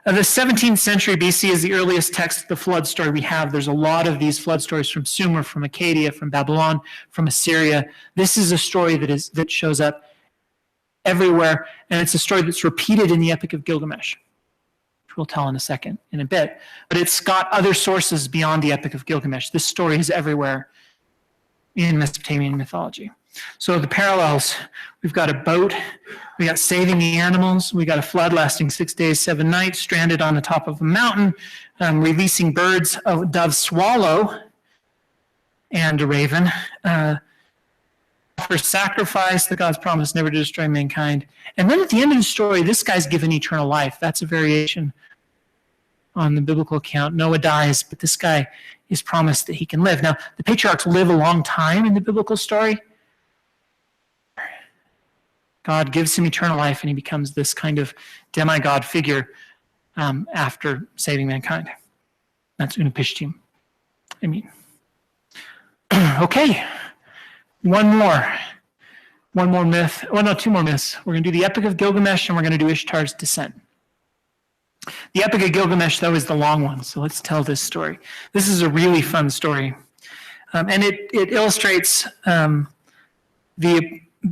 The 17th century BC is the earliest text of the flood story we have. There's a lot of these flood stories from Sumer, from Akkadian, from Babylon, from Assyria. This is a story that shows up everywhere, and it's a story that's repeated in the Epic of Gilgamesh, which we'll tell in a bit. But it's got other sources beyond the Epic of Gilgamesh. This story is everywhere in Mesopotamian mythology. So the parallels, we've got a boat, we got saving the animals, we got a flood lasting 6 days, 7 nights, stranded on the top of a mountain, releasing birds, a dove swallow, and a raven. For sacrifice, the God's promise never to destroy mankind. And then at the end of the story, this guy's given eternal life. That's a variation on the biblical account. Noah dies, but this guy is promised that he can live. Now, the patriarchs live a long time in the biblical story. God gives him eternal life, and he becomes this kind of demigod figure after saving mankind. That's Utnapishtim. Okay. One more myth. Oh, no, 2 more myths. We're going to do the Epic of Gilgamesh, and we're going to do Ishtar's descent. The Epic of Gilgamesh, though, is the long one, so let's tell this story. This is a really fun story, and it illustrates the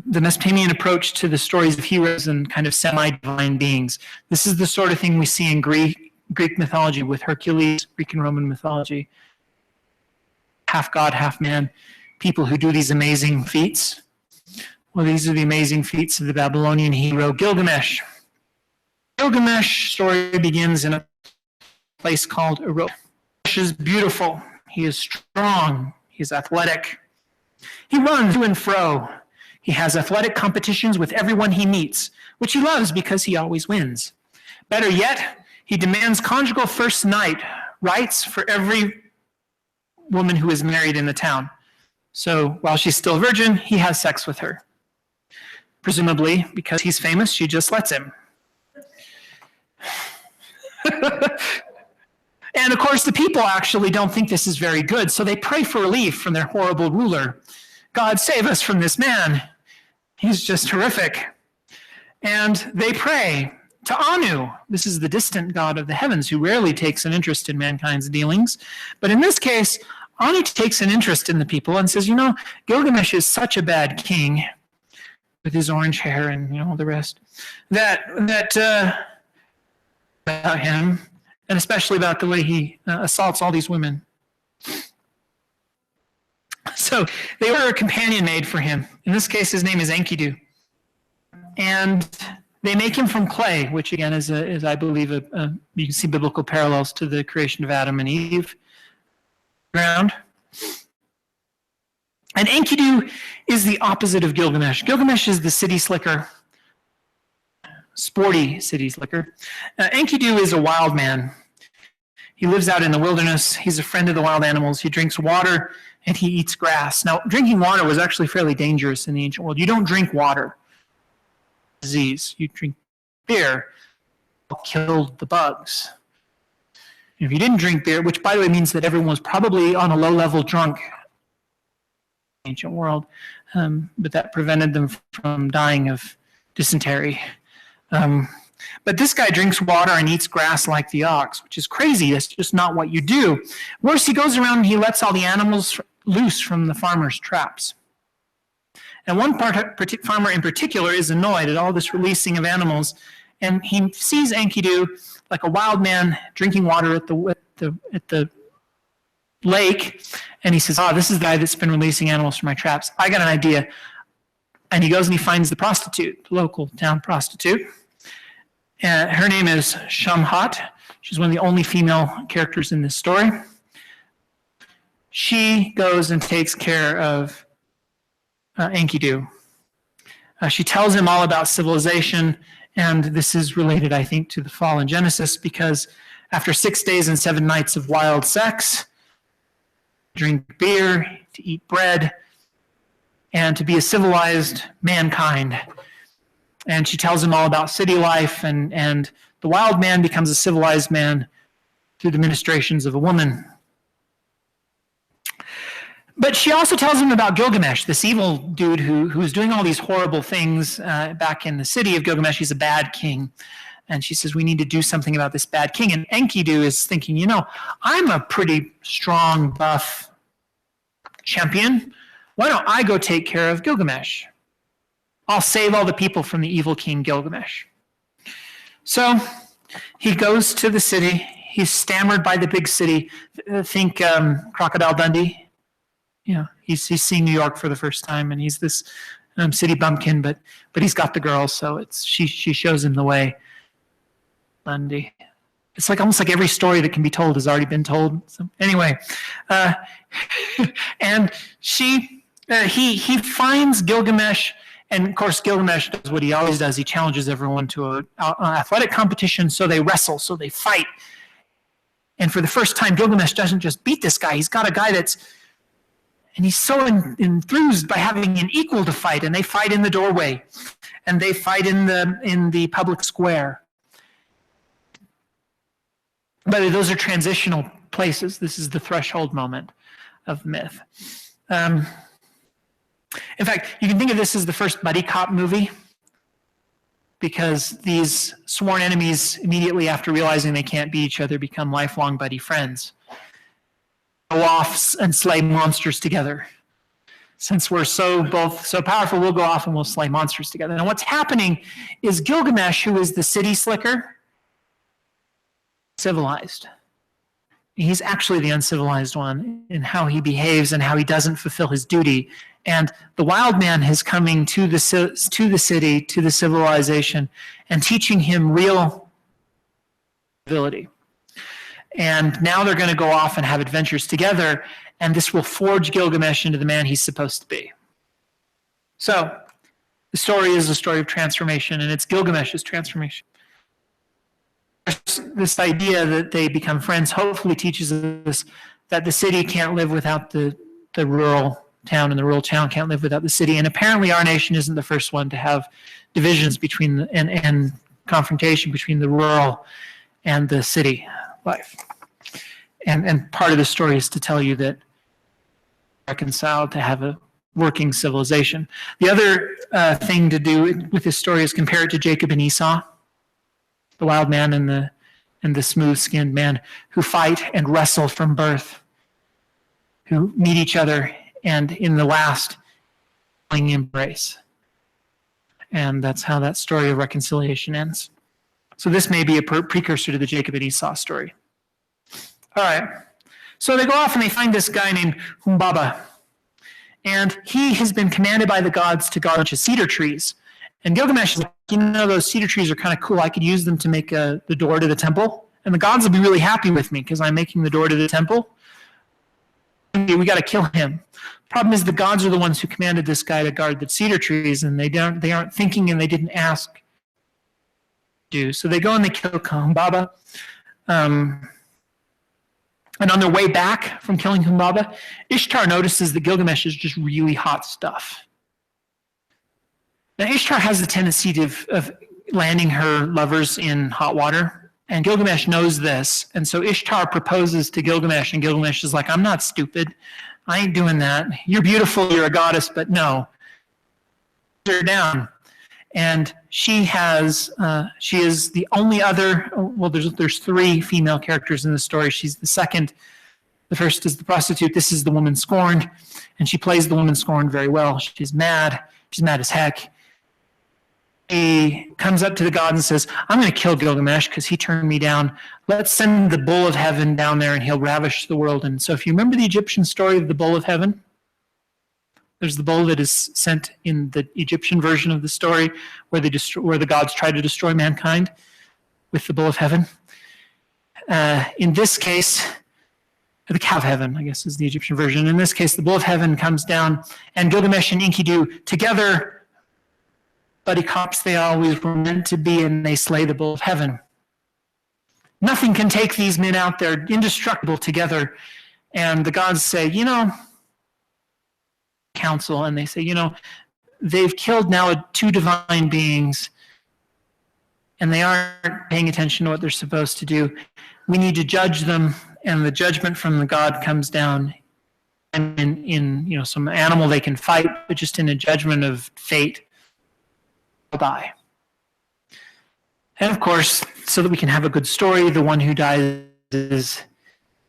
Mesopotamian approach to the stories of heroes and kind of semi-divine beings. This is the sort of thing we see in Greek mythology with Hercules, Greek and Roman mythology. Half god, half man. People who do these amazing feats. Well, these are the amazing feats of the Babylonian hero Gilgamesh. Gilgamesh story begins in a place called Ero. Gilgamesh is beautiful. He is strong. He is athletic. He runs to and fro. He has athletic competitions with everyone he meets, which he loves because he always wins. Better yet, he demands conjugal first night rights for every woman who is married in the town. So while she's still a virgin, he has sex with her. Presumably, because he's famous, she just lets him. And of course, the people actually don't think this is very good, so they pray for relief from their horrible ruler. God, save us from this man. He's just horrific. And they pray to Anu. This is the distant god of the heavens who rarely takes an interest in mankind's dealings. But in this case, Anu takes an interest in the people and says, Gilgamesh is such a bad king with his orange hair and all the rest, that about him, and especially about the way he assaults all these women. So they order a companion made for him. In this case, his name is Enkidu. And they make him from clay, which again is I believe, you can see biblical parallels to the creation of Adam and Eve. Ground. And Enkidu is the opposite of Gilgamesh. Gilgamesh is the city slicker, sporty city slicker. Enkidu is a wild man. He lives out in the wilderness. He's a friend of the wild animals. He drinks water and he eats grass. Now, drinking water was actually fairly dangerous in the ancient world. You don't drink water. Disease. You drink beer. Killed the bugs. If you didn't drink beer, which by the way means that everyone was probably on a low-level drunk in the ancient world, but that prevented them from dying of dysentery. But this guy drinks water and eats grass like the ox, which is crazy. That's just not what you do. Worse, he goes around and he lets all the animals loose from the farmer's traps. And one farmer in particular is annoyed at all this releasing of animals, and he sees Enkidu like a wild man drinking water at the lake, and he says, this is the guy that's been releasing animals from my traps. I got an idea. And he goes and he finds the prostitute, the local town prostitute. Her name is Shamhat. She's one of the only female characters in this story. She goes and takes care of Enkidu. She tells him all about civilization, and this is related, I think, to the fall in Genesis, because after 6 days and 7 nights of wild sex, drink beer, to eat bread, and to be a civilized mankind. And she tells him all about city life, and the wild man becomes a civilized man through the ministrations of a woman. But she also tells him about Gilgamesh, this evil dude who's doing all these horrible things back in the city of Gilgamesh. He's a bad king. And she says, we need to do something about this bad king. And Enkidu is thinking, I'm a pretty strong, buff champion. Why don't I go take care of Gilgamesh? I'll save all the people from the evil king Gilgamesh. So he goes to the city. He's stammered by the big city. Think Crocodile Dundee. he's seeing New York for the first time, and he's this city bumpkin, but he's got the girl, so it's she shows him the way. Lundy. It's like almost like every story that can be told has already been told. So anyway, and he finds Gilgamesh, and of course Gilgamesh does what he always does. He challenges everyone to an athletic competition, so they wrestle, so they fight. And for the first time, Gilgamesh doesn't just beat this guy. He's got a guy and he's so enthused by having an equal to fight, and they fight in the doorway, and they fight in the public square. By the way, those are transitional places. This is the threshold moment of myth. In fact, you can think of this as the first buddy cop movie, because these sworn enemies, immediately after realizing they can't beat each other, become lifelong buddy friends. Go off and slay monsters together. Since we're both so powerful, we'll go off and we'll slay monsters together. And what's happening is Gilgamesh, who is the city slicker, civilized. He's actually the uncivilized one in how he behaves and how he doesn't fulfill his duty. And the wild man is coming to the city, to the civilization, and teaching him real civility. And now they're going to go off and have adventures together, and this will forge Gilgamesh into the man he's supposed to be. So the story is a story of transformation, and it's Gilgamesh's transformation. This idea that they become friends hopefully teaches us that the city can't live without the rural town, and the rural town can't live without the city. And apparently our nation isn't the first one to have divisions between and confrontation between the rural and the city life. And part of the story is to tell you that reconciled to have a working civilization. The other thing to do with this story is compare it to Jacob and Esau, the wild man and the smooth-skinned man who fight and wrestle from birth, who meet each other, and in the last embrace. And that's how that story of reconciliation ends. So this may be a precursor to the Jacob and Esau story. All right. So they go off and they find this guy named Humbaba. And he has been commanded by the gods to guard a bunch of cedar trees. And Gilgamesh is like, those cedar trees are kind of cool. I could use them to make the door to the temple. And the gods will be really happy with me because I'm making the door to the temple. We got to kill him. Problem is the gods are the ones who commanded this guy to guard the cedar trees, and they aren't thinking and they didn't ask. So they go and they kill Humbaba. And on their way back from killing Humbaba, Ishtar notices that Gilgamesh is just really hot stuff. Now, Ishtar has the tendency of landing her lovers in hot water, and Gilgamesh knows this. And so Ishtar proposes to Gilgamesh, and Gilgamesh is like, I'm not stupid. I ain't doing that. You're beautiful, you're a goddess, but no. Her down. And she is the only other, well, there's three female characters in the story. She's the second. The first is the prostitute. This is the woman scorned, and she plays the woman scorned very well. She's mad. She's mad as heck. He comes up to the god and says, I'm going to kill Gilgamesh because he turned me down. Let's send the bull of heaven down there and he'll ravish the world. And so if you remember the Egyptian story of the bull of heaven, there's the bull that is sent in the Egyptian version of the story where the gods try to destroy mankind with the bull of heaven. In this case, the cow of heaven, I guess, is the Egyptian version. In this case, the bull of heaven comes down, and Gilgamesh and Enkidu together, buddy cops they always were meant to be, and they slay the bull of heaven. Nothing can take these men out. They're indestructible together. And the gods say, council, and they say, they've killed now two divine beings, and they aren't paying attention to what they're supposed to do. We need to judge them, and the judgment from the god comes down in some animal they can fight, but just in a judgment of fate, they'll die. And of course, so that we can have a good story, the one who dies is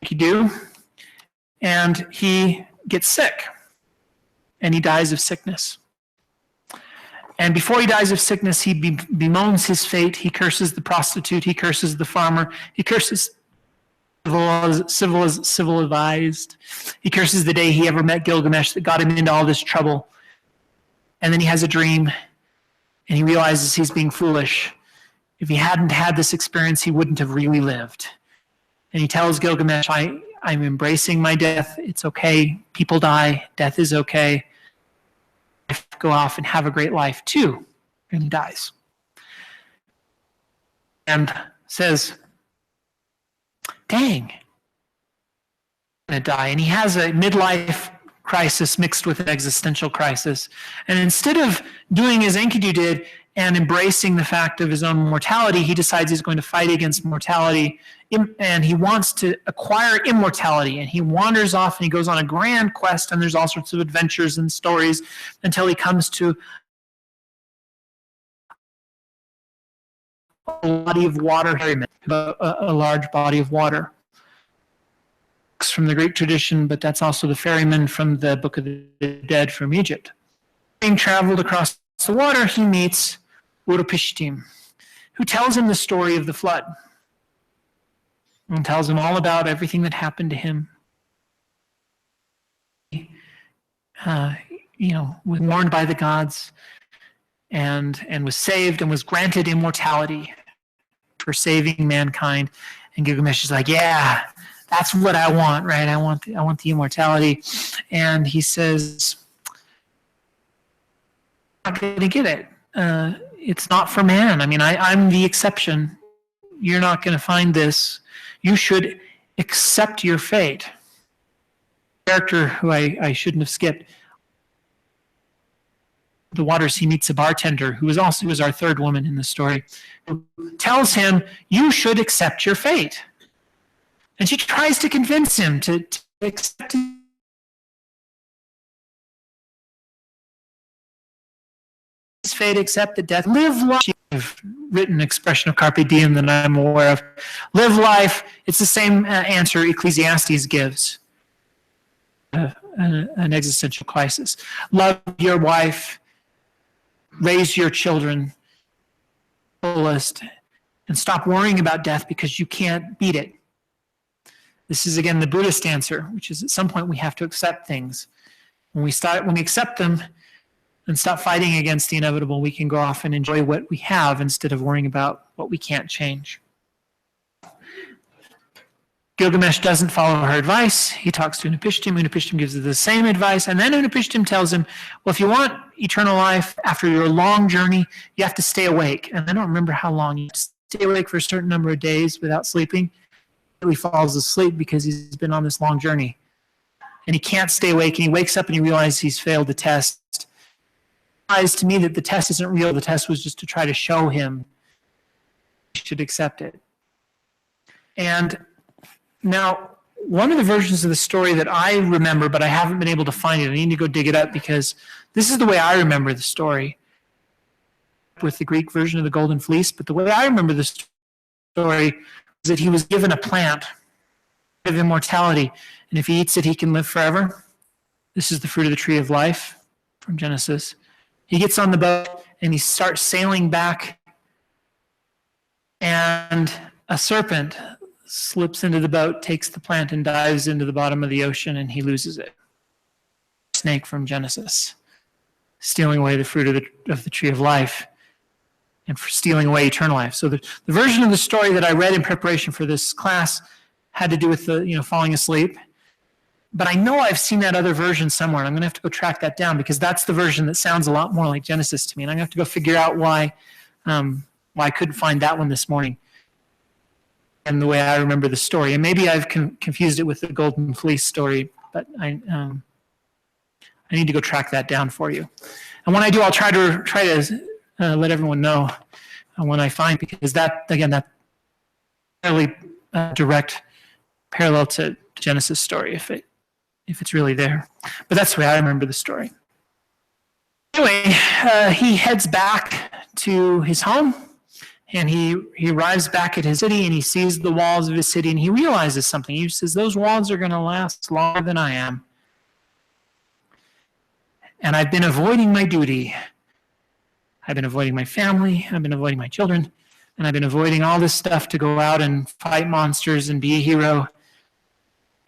Enkidu, and he gets sick. And he dies of sickness. And before he dies of sickness, he bemoans his fate. He curses the prostitute. He curses the farmer. He curses civilized. He curses the day he ever met Gilgamesh that got him into all this trouble. And then he has a dream, and he realizes he's being foolish. If he hadn't had this experience, he wouldn't have really lived. And he tells Gilgamesh, I'm embracing my death. It's okay. People die. Death is okay. Go off and have a great life too. And he dies. And says, dang, I'm going to die. And he has a midlife crisis mixed with an existential crisis. And instead of doing as Enkidu did and embracing the fact of his own mortality, he decides he's going to fight against mortality, and he wants to acquire immortality. And he wanders off and he goes on a grand quest, and there's all sorts of adventures and stories until he comes to a body of water, a large body of water. From the Greek tradition, but that's also the ferryman from the Book of the Dead from Egypt. Being traveled across the water, he meets Utnapishtim, who tells him the story of the flood and tells him all about everything that happened to him. Was warned by the gods and was saved and was granted immortality for saving mankind. And Gilgamesh is like, yeah, that's what I want, right? I want the immortality. And he says, I'm not going to get it. It's not for man. I mean, I'm the exception. You're not going to find this. You should accept your fate. Character who I shouldn't have skipped. The waters, he meets a bartender who is our third woman in the story, who tells him, you should accept your fate. And she tries to convince him to accept his fate, accept the death, live life. I've written an expression of carpe diem that I'm aware of. Live life. It's the same answer Ecclesiastes gives. An existential crisis. Love your wife. Raise your children fullest. And stop worrying about death because you can't beat it. This is, again, the Buddhist answer, which is at some point we have to accept things. When we accept them and stop fighting against the inevitable, we can go off and enjoy what we have instead of worrying about what we can't change. Gilgamesh doesn't follow her advice. He talks to Utnapishtim. Utnapishtim gives the same advice. And then Utnapishtim tells him, well, if you want eternal life after your long journey, you have to stay awake. And I don't remember how long. You have to stay awake for a certain number of days without sleeping. He falls asleep because he's been on this long journey. And he can't stay awake, and he wakes up and he realizes he's failed the test. It implies to me that the test isn't real. The test was just to try to show him he should accept it. And now, one of the versions of the story that I remember, but I haven't been able to find it, I need to go dig it up because this is the way I remember the story with the Greek version of the Golden Fleece. But the way I remember the story that he was given a plant of immortality, and if he eats it, he can live forever. This is the fruit of the tree of life from Genesis. He gets on the boat, and he starts sailing back, and a serpent slips into the boat, takes the plant, and dives into the bottom of the ocean, and he loses it. Snake from Genesis, stealing away the fruit of the tree of life, and for stealing away eternal life. So the version of the story that I read in preparation for this class had to do with the falling asleep. But I know I've seen that other version somewhere, and I'm going to have to go track that down because that's the version that sounds a lot more like Genesis to me. And I'm going to have to go figure out why I couldn't find that one this morning and the way I remember the story. And maybe I've confused it with the Golden Fleece story, but I need to go track that down for you. And when I do, I'll try to let everyone know when I find, because that, again, that fairly direct parallel to Genesis story, if it's really there. But that's the way I remember the story. Anyway, he heads back to his home, and he arrives back at his city, and he sees the walls of his city, and he realizes something. He says, those walls are going to last longer than I am. And I've been avoiding my duty. I've been avoiding my family. I've been avoiding my children. and I've been avoiding all this stuff to go out and fight monsters and be a hero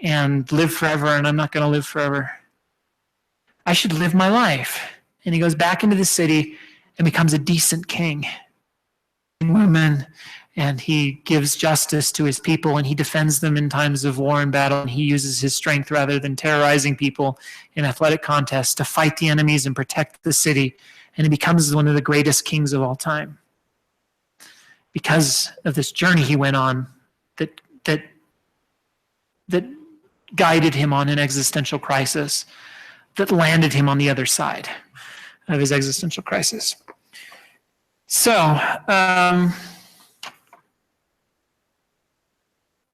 and live forever, and I'm not going to live forever. I should live my life. And he goes back into the city and becomes a decent king. Woman, and he gives justice to his people, and he defends them in times of war and battle, and he uses his strength rather than terrorizing people in athletic contests to fight the enemies and protect the city, and he becomes one of the greatest kings of all time because of this journey he went on that guided him on an existential crisis that landed him on the other side of his existential crisis. So,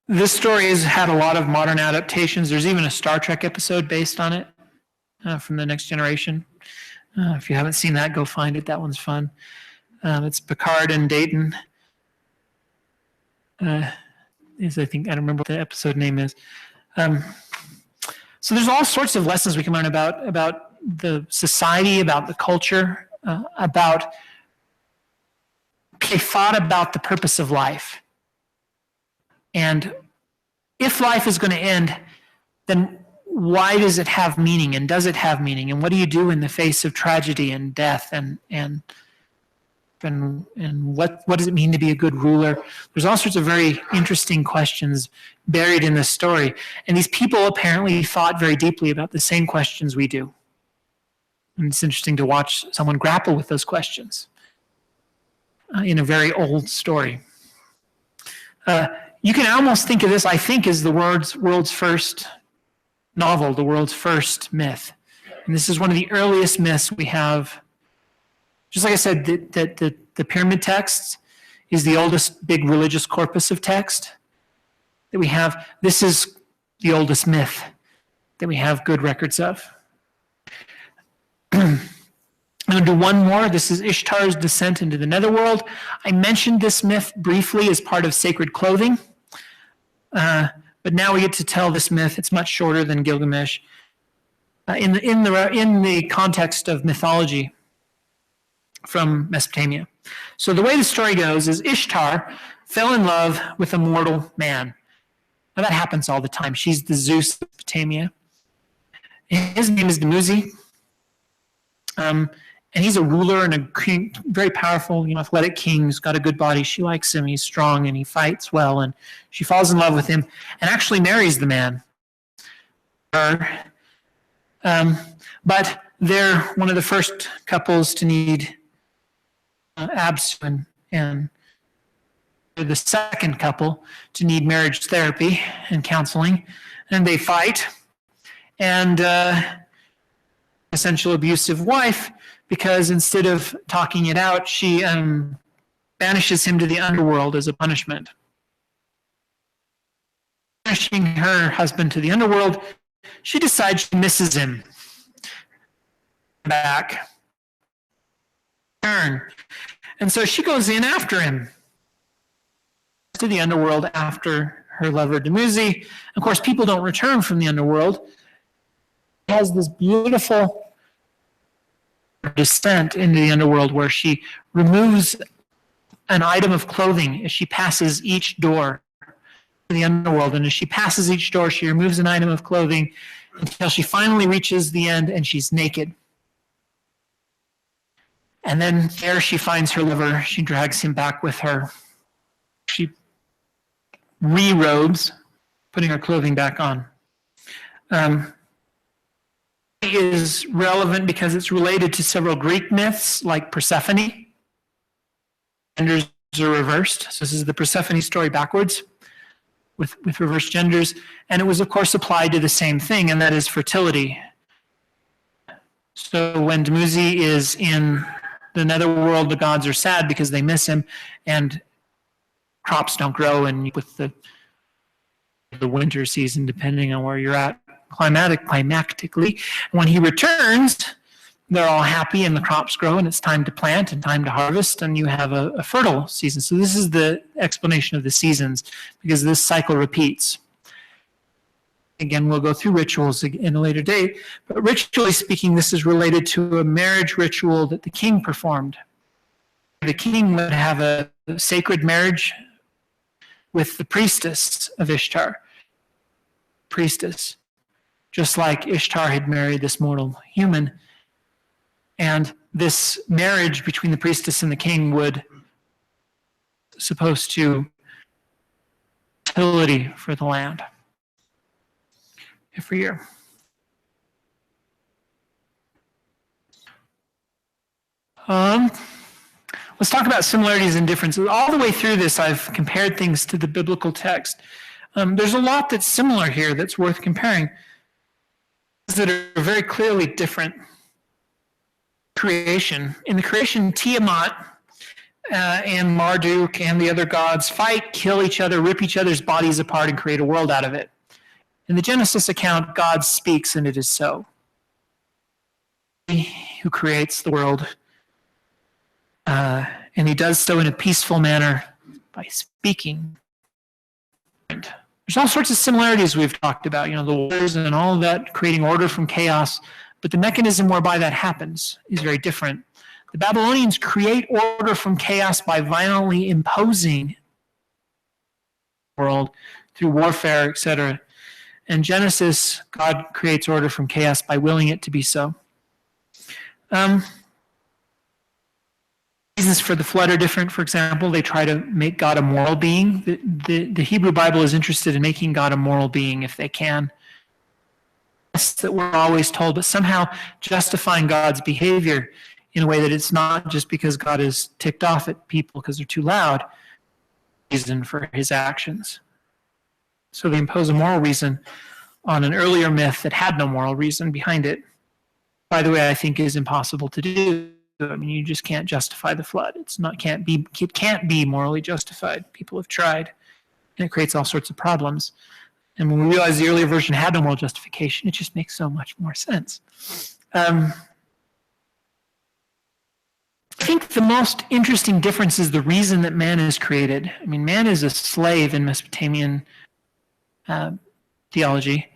this story has had a lot of modern adaptations. There's even a Star Trek episode based on it from The Next Generation. If you haven't seen that, go find it. That one's fun. It's Picard and Dayton. I don't remember what the episode name is. So there's all sorts of lessons we can learn about the society, about the culture, they thought about the purpose of life. And if life is going to end, then why does it have meaning? And does it have meaning? And what do you do in the face of tragedy and death? And what does it mean to be a good ruler? There's all sorts of very interesting questions buried in this story. And these people apparently thought very deeply about the same questions we do. And it's interesting to watch someone grapple with those questions in a very old story. You can almost think of this, I think, as the world's first novel, the world's first myth. And this is one of the earliest myths we have. Just like I said, the pyramid text is the oldest big religious corpus of text that we have. This is the oldest myth that we have good records of. I'm going to do one more. This is Ishtar's descent into the Netherworld. I mentioned this myth briefly as part of sacred clothing, but now we get to tell this myth. It's much shorter than Gilgamesh in the context of mythology from Mesopotamia. So the way the story goes is Ishtar fell in love with a mortal man. Now that happens all the time. She's the Zeus of Mesopotamia. His name is Dumuzi. And he's a ruler and a king, very powerful, athletic king who's got a good body. She likes him. He's strong and he fights well. And she falls in love with him and actually marries the man. But they're one of the first couples to need Absu, and they're the second couple to need marriage therapy and counseling. And they fight. And essential abusive wife, because instead of talking it out, she banishes him to the underworld as a punishment. Banishing her husband to the underworld, she decides she misses him. Back. Turn. And so she goes in after him to the underworld after her lover Dumuzi. Of course, people don't return from the underworld. It has this beautiful descent into the underworld where she removes an item of clothing as she passes each door to the underworld. And as she passes each door, she removes an item of clothing until she finally reaches the end and she's naked. And then there she finds her lover. She drags him back with her. She re-robes, putting her clothing back on. Is relevant because it's related to several Greek myths like Persephone. Genders are reversed. So this is the Persephone story backwards with reversed genders. And it was, of course, applied to the same thing, and that is fertility. So when Dumuzi is in the Netherworld, the gods are sad because they miss him, and crops don't grow, and with the winter season, depending on where you're at, climactically. When he returns, they're all happy and the crops grow and it's time to plant and time to harvest and you have a fertile season. So this is the explanation of the seasons because this cycle repeats. Again, we'll go through rituals in a later date, but ritually speaking, this is related to a marriage ritual that the king performed. The king would have sacred marriage with the priestess of Ishtar. Priestess, just like Ishtar had married this mortal human. And this marriage between the priestess and the king would supposed to fertility for the land every year. Let's talk about similarities and differences. All the way through this, I've compared things to the biblical text. There's a lot that's similar here that's worth comparing, that are very clearly different. Creation. In the creation, Tiamat and Marduk and the other gods fight, kill each other, rip each other's bodies apart, and create a world out of it. In the Genesis account, God speaks, and it is so. He who creates the world, and he does so in a peaceful manner by speaking. There's all sorts of similarities we've talked about, the wars and all of that, creating order from chaos, but the mechanism whereby that happens is very different. The Babylonians create order from chaos by violently imposing the world through warfare, etc. In Genesis, God creates order from chaos by willing it to be so. Reasons for the flood are different. For example, they try to make God a moral being. The Hebrew Bible is interested in making God a moral being if they can. That we're always told, but somehow justifying God's behavior in a way that it's not just because God is ticked off at people because they're too loud, reason for his actions. So they impose a moral reason on an earlier myth that had no moral reason behind it. By the way, I think is impossible to do. I mean, you just can't justify the flood. It can't be morally justified. People have tried, and it creates all sorts of problems. And when we realize the earlier version had no moral justification, it just makes so much more sense. I think the most interesting difference is the reason that man is created. I mean, man is a slave in Mesopotamian theology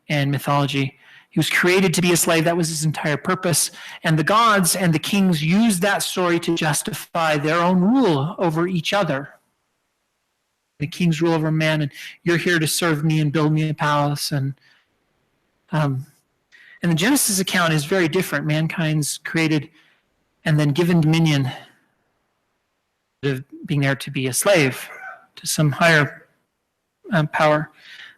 and mythology. He was created to be a slave. That was his entire purpose. And the gods and the kings used that story to justify their own rule over each other. The kings rule over man, and you're here to serve me and build me a palace. And the Genesis account is very different. Mankind's created and then given dominion of being there to be a slave to some higher power.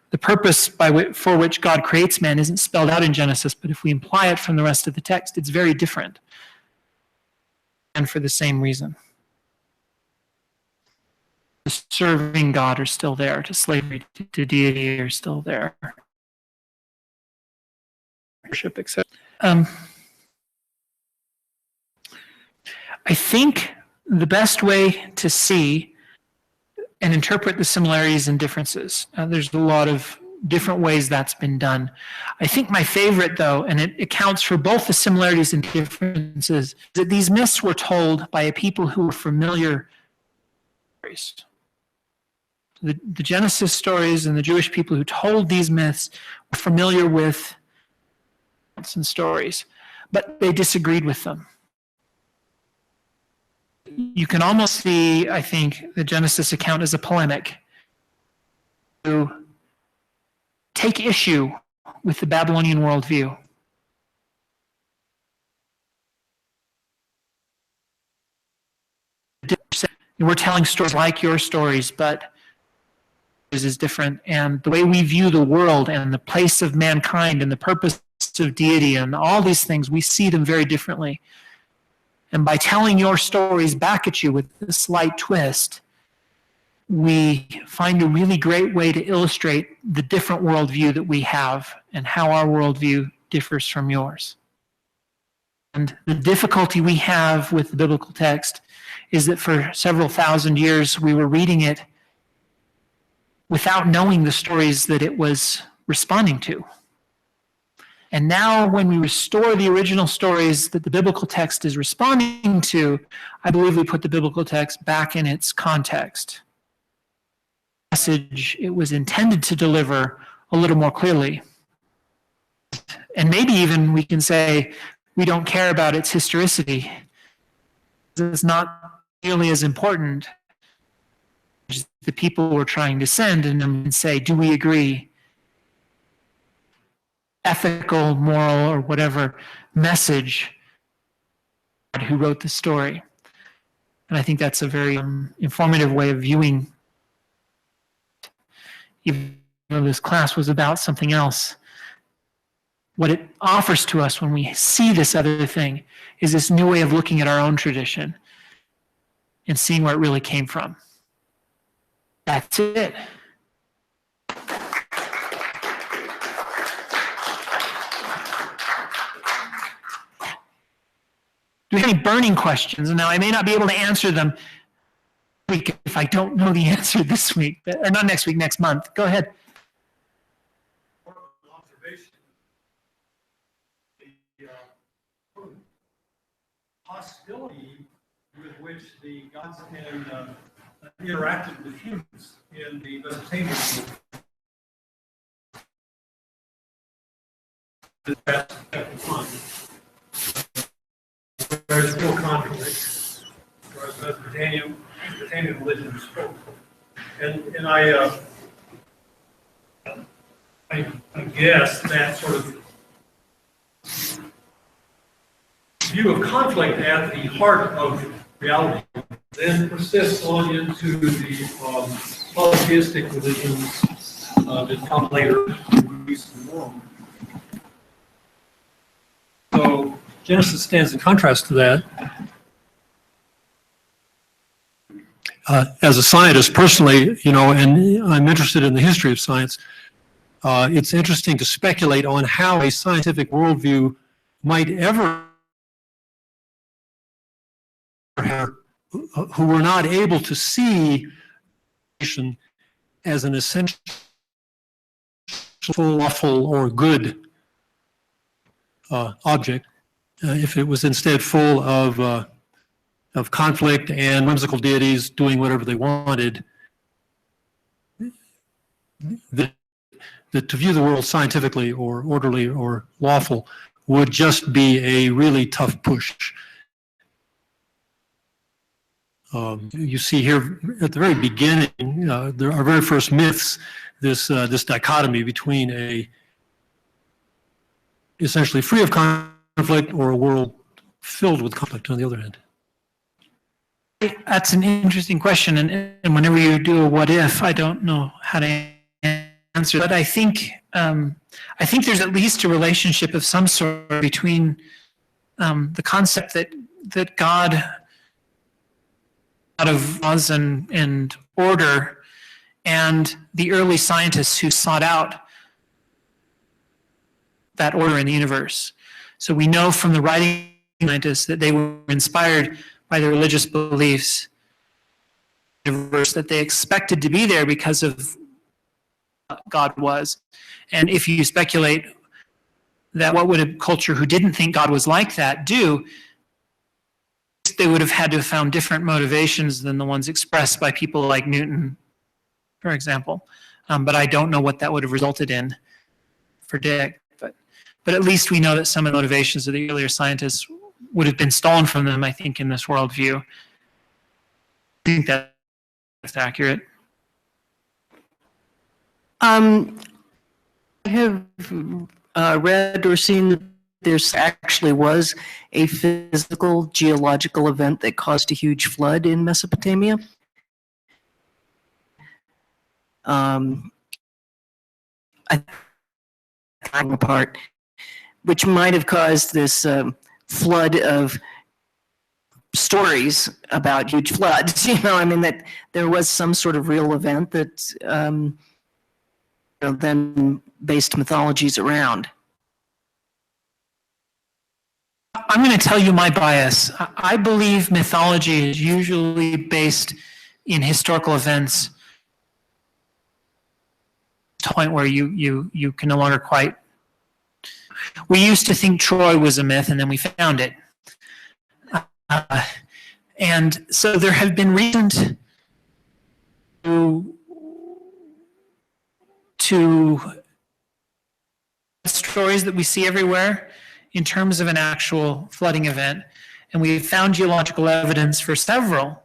The purpose for which God creates man isn't spelled out in Genesis, but if we imply it from the rest of the text, it's very different. And for the same reason. The serving God are still there, to slavery, to deity are still there. Worship, etc. I think the best way to see and interpret the similarities and differences. There's a lot of different ways that's been done. I think my favorite, though, and it accounts for both the similarities and differences, is that these myths were told by a people who were familiar with stories. The Genesis stories and the Jewish people who told these myths were familiar with myths and stories, but they disagreed with them. You can almost see, I think, the Genesis account as a polemic to take issue with the Babylonian worldview. We're telling stories like your stories, but this is different. And the way we view the world and the place of mankind and the purpose of deity and all these things, we see them very differently. And by telling your stories back at you with a slight twist, we find a really great way to illustrate the different worldview that we have and how our worldview differs from yours. And the difficulty we have with the biblical text is that for several thousand years we were reading it without knowing the stories that it was responding to. And now when we restore the original stories that the biblical text is responding to, I believe we put the biblical text back in its context. The message it was intended to deliver a little more clearly. And maybe even we can say we don't care about its historicity. It's not nearly as important the people were trying to send and say, do we agree? Ethical, moral, or whatever message who wrote the story. And I think that's a very informative way of viewing, even though this class was about something else. What it offers to us when we see this other thing is this new way of looking at our own tradition and seeing where it really came from. That's it. Do we have any burning questions? And now I may not be able to answer them if I don't know the answer this week, or not next week, next month. Go ahead. Observation. The hostility with which the gods can interacted with humans in the Mesopotamian world. There's real conflict, whereas Mesopotamian religion spoke. And I guess that sort of view of conflict at the heart of reality then persists on into the polytheistic religions that come later in Greece and Rome. So Genesis stands in contrast to that. As a scientist, personally, and I'm interested in the history of science, it's interesting to speculate on how a scientific worldview might ever have, who were not able to see as an essential, lawful, or good object, if it was instead full of conflict and whimsical deities doing whatever they wanted, that to view the world scientifically or orderly or lawful would just be a really tough push. You see here at the very beginning, our very first myths, this dichotomy between a essentially free of conflict or a world filled with conflict on the other hand. That's an interesting question, and whenever you do a what if, I don't know how to answer. But I think there's at least a relationship of some sort between the concept that God out of laws and order, and the early scientists who sought out that order in the universe. So we know from the writing scientists that they were inspired by their religious beliefs, that they expected to be there because of what God was. And if you speculate that what would a culture who didn't think God was like that do, they would have had to have found different motivations than the ones expressed by people like Newton, for example. But I don't know what that would have resulted in for Dick. But at least we know that some of the motivations of the earlier scientists would have been stolen from them, I think, in this worldview. I think that's accurate. I have read or seen that there actually was a physical geological event that caused a huge flood in Mesopotamia. Apart, which might have caused this flood of stories about huge floods. That there was some sort of real event that then based mythologies around. I'm going to tell you my bias. I believe mythology is usually based in historical events to the point where you can no longer quite. We used to think Troy was a myth, and then we found it. And so there have been reasons to stories that we see everywhere in terms of an actual flooding event. And we found geological evidence for several,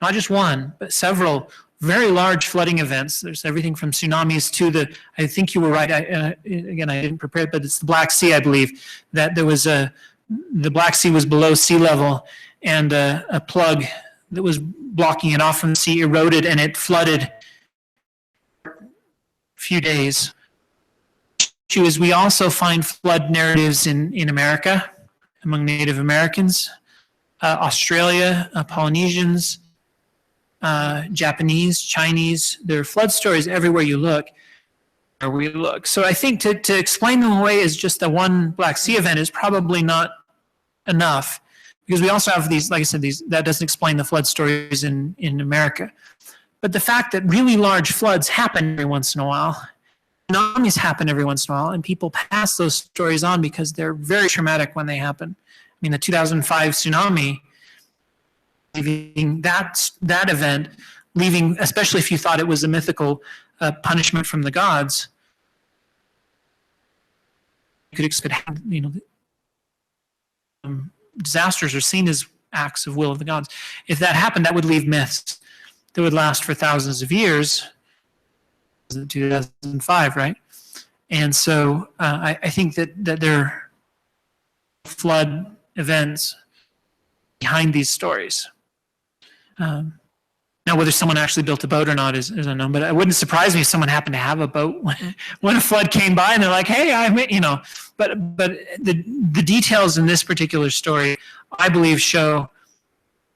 not just one, but several very large flooding events. There's everything from tsunamis to I think you were right, again, I didn't prepare it, but it's the Black Sea, I believe, that there was the Black Sea was below sea level, and a plug that was blocking it off from the sea eroded, and it flooded a few days. Issue is we also find flood narratives in America, among Native Americans, Australia, Polynesians, Japanese, Chinese. There are flood stories everywhere you look. So I think to explain them away as just the one Black Sea event is probably not enough, because we also have these, like I said, that doesn't explain the flood stories in America. But the fact that really large floods happen every once in a while, tsunamis happen every once in a while, and people pass those stories on because they're very traumatic when they happen. I mean, the 2005 tsunami, leaving that event, leaving, especially if you thought it was a mythical punishment from the gods, you could expect, disasters are seen as acts of will of the gods. If that happened, that would leave myths that would last for thousands of years. 2005, right? And so I think that there are flood events behind these stories. Now, whether someone actually built a boat or not is unknown, but it wouldn't surprise me if someone happened to have a boat when a flood came by and they're like, hey, but the details in this particular story, I believe, show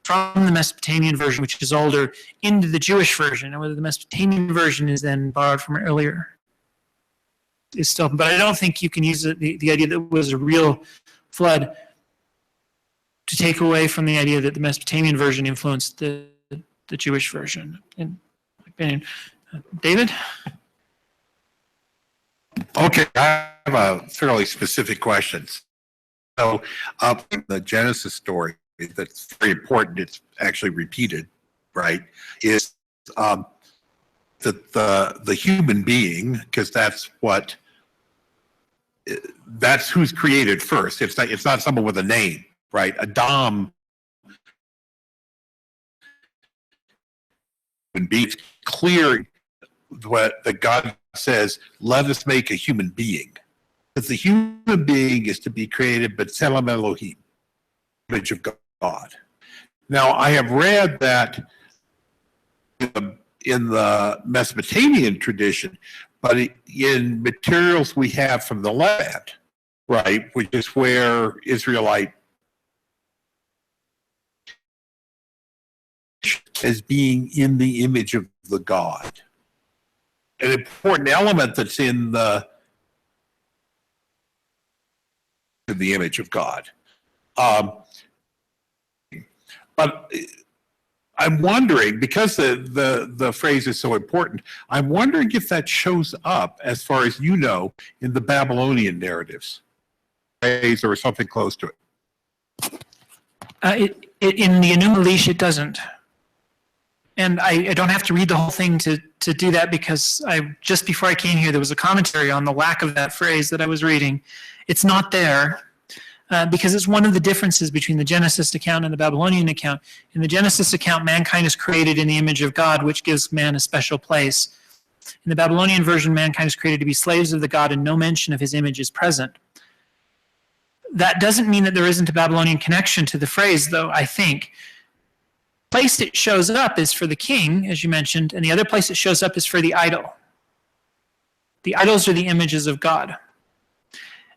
from the Mesopotamian version, which is older, into the Jewish version, and whether the Mesopotamian version is then borrowed from earlier is still, but I don't think you can use the idea that it was a real flood to take away from the idea that the Mesopotamian version influenced the Jewish version, in my opinion. David? Okay, I have a fairly specific question. So, the Genesis story that's very important, it's actually repeated, right, is that the human being, because that's who's created first. It's not someone with a name, right? Adam, and be clear what the God says, let us make a human being. Because the human being is to be created, but B'Tselem Elohim, image of God. Now, I have read that in the Mesopotamian tradition, but in materials we have from the land, right, which is where Israelite as being in the image of the God. An important element that's in the image of God. But I'm wondering, because the phrase is so important, I'm wondering if that shows up, as far as you know, in the Babylonian narratives, phrase or something close to it. In the Enûma Eliš, it doesn't. And I don't have to read the whole thing to do that, because just before I came here, there was a commentary on the lack of that phrase that I was reading. It's not there. Because it's one of the differences between the Genesis account and the Babylonian account. In the Genesis account, mankind is created in the image of God, which gives man a special place. In the Babylonian version, mankind is created to be slaves of the God, and no mention of his image is present. That doesn't mean that there isn't a Babylonian connection to the phrase, though, I think. The place it shows up is for the king, as you mentioned, and the other place it shows up is for the idol. The idols are the images of God.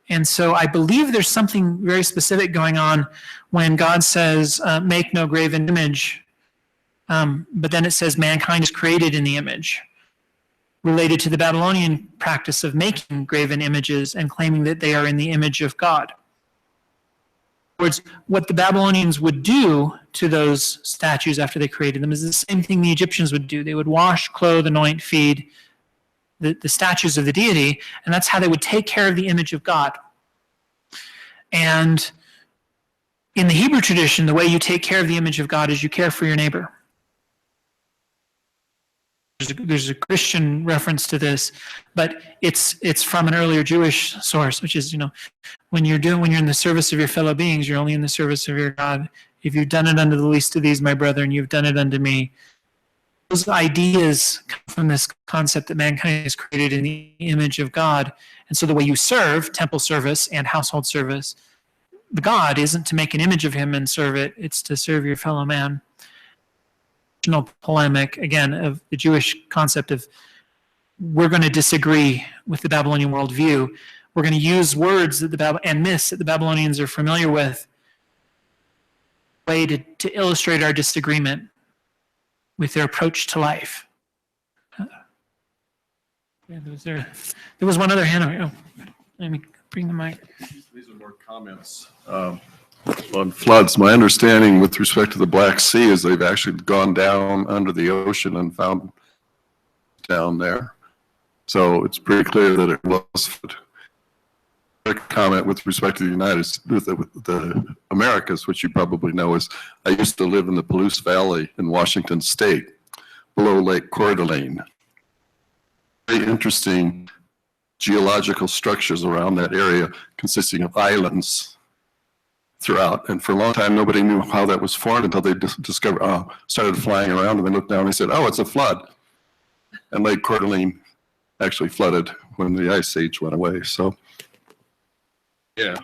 And so I believe there's something very specific going on when God says, make no graven image, but then it says mankind is created in the image, related to the Babylonian practice of making graven images and claiming that they are in the image of God. In other words, what the Babylonians would do to those statues after they created them is the same thing the Egyptians would do. They would wash, clothe, anoint, feed the statues of the deity, and that's how they would take care of the image of God. And in the Hebrew tradition, the way you take care of the image of God is you care for your neighbor. There's a Christian reference to this, but it's from an earlier Jewish source, which is, when you're in the service of your fellow beings, you're only in the service of your God. If you've done it unto the least of these, my brethren, you've done it unto me. those ideas come from this concept that mankind is created in the image of God. And so the way you serve, temple service and household service, the God isn't to make an image of him and serve it, it's to serve your fellow man. Polemic, again, of the Jewish concept of we're going to disagree with the Babylonian worldview. We're going to use words that and myths that the Babylonians are familiar with way to illustrate our disagreement with their approach to life. There was one other hand. Oh, let me bring the mic. These are more comments on floods. My understanding with respect to the Black Sea is they've actually gone down under the ocean and found down there. So it's pretty clear that it was. A comment with respect to the Americas, which you probably know, is I used to live in the Palouse Valley in Washington State, below Lake Coeur d'Alene. Very interesting geological structures around that area, consisting of islands throughout. And for a long time, nobody knew how that was formed until they discovered, started flying around, and they looked down and they said, "Oh, it's a flood." And Lake Coeur d'Alene actually flooded when the ice age went away. So. Yeah.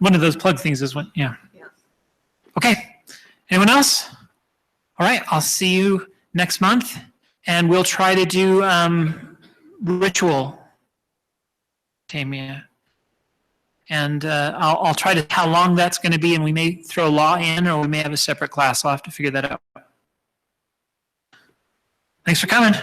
One of those plug things is one, yeah. Okay. Anyone else? All right. I'll see you next month, and we'll try to do ritual Mesopotamia. And I'll try to how long that's going to be, and we may throw law in, or we may have a separate class. I'll have to figure that out. Thanks for coming.